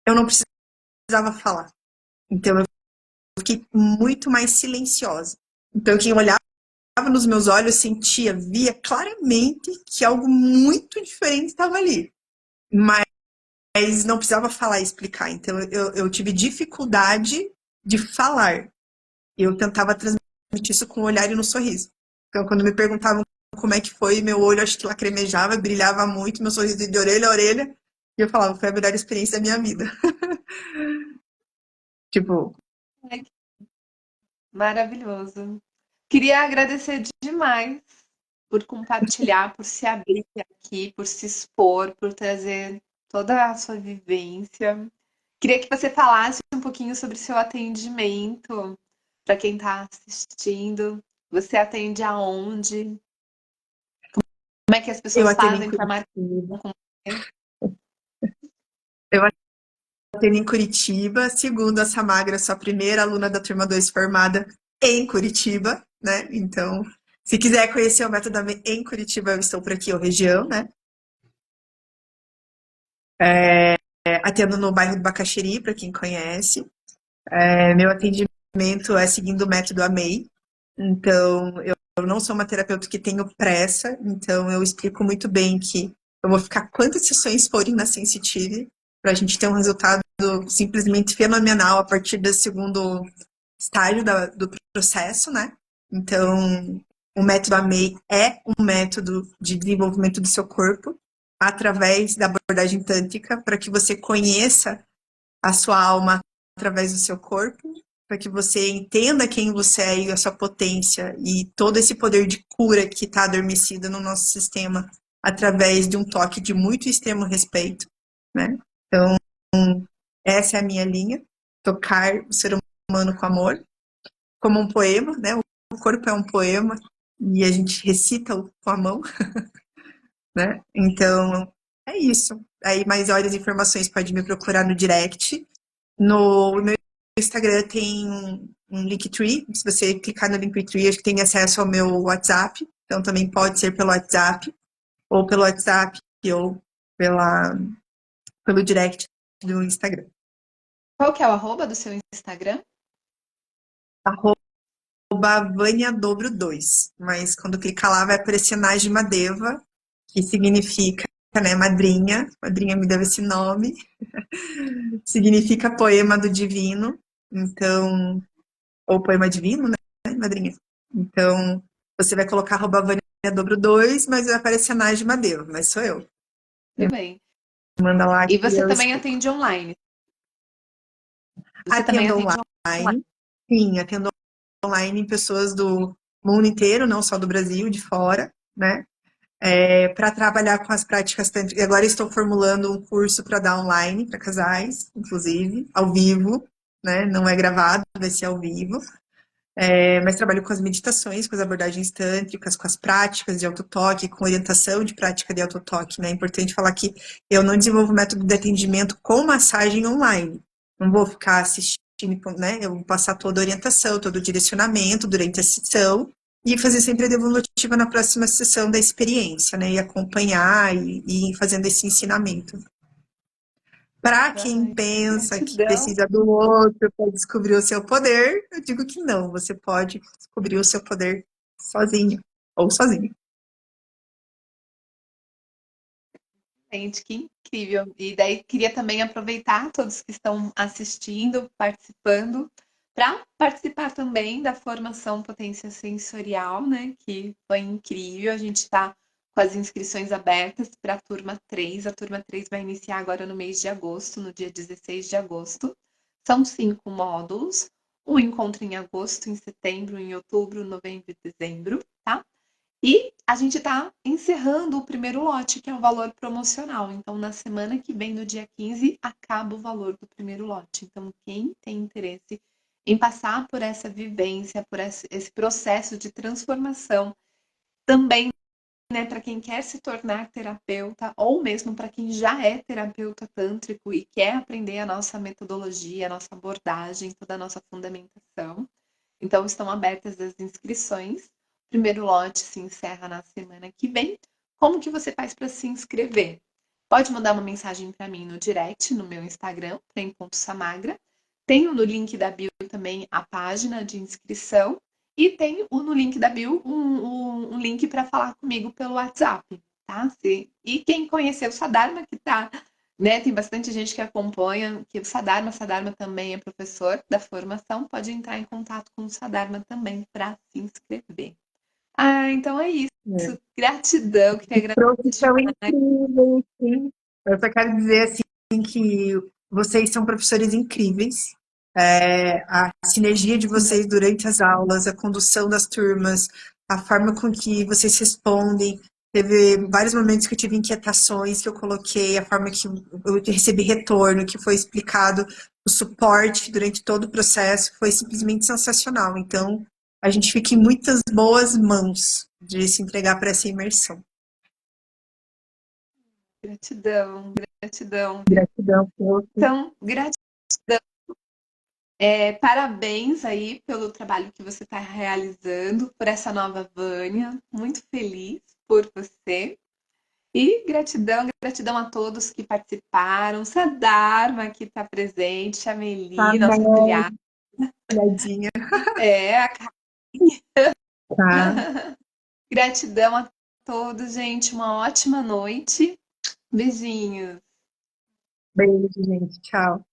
eu não precisava falar. Então eu fiquei muito mais silenciosa. Então quem olhava nos meus olhos sentia, via claramente que algo muito diferente estava ali. Mas não precisava falar e explicar. Então eu tive dificuldade de falar. Eu tentava transmitir isso com o olhar e no sorriso. Então quando me perguntavam como é que foi, meu olho acho que lacrimejava, brilhava muito, meu sorriso de orelha a orelha. E eu falava, foi a melhor experiência da minha vida. Tipo, Ai, que maravilhoso. Queria agradecer demais por compartilhar, por se abrir aqui, por se expor, por trazer toda a sua vivência. Queria que você falasse um pouquinho sobre seu atendimento para quem está assistindo. Você atende aonde? Como é que as eu pessoas atendo em fazem para marcar Curitiba. com você? Eu atendo em Curitiba, segundo a Samagra, sou a primeira aluna da turma 2 formada em Curitiba, né? Então, se quiser conhecer o Método AME em Curitiba, eu estou por aqui, ou região, né? Atendo no bairro do Bacaxiri, para quem conhece. Meu atendimento é seguindo o método AMEI. Então, eu eu não sou uma terapeuta que tenho pressa, então eu explico muito bem que eu vou ficar quantas sessões forem na Sensitive para a gente ter um resultado simplesmente fenomenal a partir do segundo estágio do processo, né? Então, o método AMEI é um método de desenvolvimento do seu corpo através da abordagem tântrica para que você conheça a sua alma através do seu corpo, para que você entenda quem você é e a sua potência e todo esse poder de cura que está adormecido no nosso sistema através de um toque de muito extremo respeito, né? Então, essa é a minha linha, tocar o ser humano com amor, como um poema, né? O corpo é um poema e a gente recita com a mão, né? Então, é isso. Aí, mais várias informações pode me procurar no direct. No meu Instagram tem um Linktree. Se você clicar no Linktree, acho que tem acesso ao meu WhatsApp. Então, também pode ser pelo WhatsApp, ou pelo WhatsApp, ou pelo direct do Instagram. Qual que é o arroba do seu Instagram? Vânia Dobro 2. Mas quando clicar lá, vai aparecer Najma Deva, que significa, né, madrinha. Madrinha me deu esse nome. Significa poema do divino. Então, ou poema divino, né, madrinha? Então, você vai colocar @Vânia Dobro 2, mas vai aparecer Najma Deva, mas sou eu. Tudo bem. Manda lá E que você eu também explico. atende online? Você também Atendo atende online? online. Sim, atendo online em pessoas do mundo inteiro, não só do Brasil, de fora, né? Para trabalhar com as práticas tântricas. Agora estou formulando um curso para dar online para casais, inclusive, ao vivo, né? Não é gravado, vai ser ao vivo. Mas trabalho com as meditações, com as abordagens tântricas, com as práticas de autotoque, com orientação de prática de autotoque, né? É importante falar que eu não desenvolvo método de atendimento com massagem online. Não vou ficar assistindo, né? Eu vou passar toda a orientação, todo o direcionamento durante a sessão e fazer sempre a devolutiva na próxima sessão da experiência, né? E acompanhar e ir fazendo esse ensinamento. Para quem Ai, pensa que gratidão. precisa do outro para descobrir o seu poder, eu digo que não, você pode descobrir o seu poder sozinho ou sozinho. Gente, que incrível. E daí queria também aproveitar todos que estão assistindo, participando, para participar também da formação Potência Sensorial, né? Que foi incrível. A gente está com as inscrições abertas para a turma 3. A turma 3 vai iniciar agora no mês de agosto, no dia 16 de agosto. São 5 módulos. Um encontro em agosto, em setembro, em outubro, novembro e dezembro, tá? E a gente está encerrando o primeiro lote, que é o valor promocional. Então, na semana que vem, no dia 15, acaba o valor do primeiro lote. Então, quem tem interesse em passar por essa vivência, por esse processo de transformação, também, né, para quem quer se tornar terapeuta, ou mesmo para quem já é terapeuta tântrico e quer aprender a nossa metodologia, a nossa abordagem, toda a nossa fundamentação. Então, estão abertas as inscrições. O primeiro lote se encerra na semana que vem. Como que você faz para se inscrever? Pode mandar uma mensagem para mim no direct, no meu Instagram, prem.samagra. Tenho no link da bio também a página de inscrição. E tenho no link da bio um link para falar comigo pelo WhatsApp, tá? E quem conheceu o Sadharma, que tá, né? Tem bastante gente que acompanha, que o Sadharma também é professor da formação, pode entrar em contato com o Sadharma também para se inscrever. Ah, então é isso. É. Gratidão, queria agradecer Profissão demais. incrível, sim. Eu só quero dizer assim que vocês são professores incríveis. A sinergia de vocês durante as aulas, a condução das turmas, a forma com que vocês respondem. Teve vários momentos que eu tive inquietações que eu coloquei, a forma que eu recebi retorno, que foi explicado, o suporte durante todo o processo foi simplesmente sensacional. Então, a gente fica em muitas boas mãos de se entregar para essa imersão. Gratidão, gratidão. Gratidão por você. Então, gratidão. Parabéns aí pelo trabalho que você está realizando, por essa nova Vânia. Muito feliz por você. E gratidão, gratidão a todos que participaram. Sadharma que está presente, a Tá, Meli, nossa afiliada. olhadinha. É, a Tá? Gratidão a todos, gente. Uma ótima noite. Beijinhos. Beijo, gente. Tchau.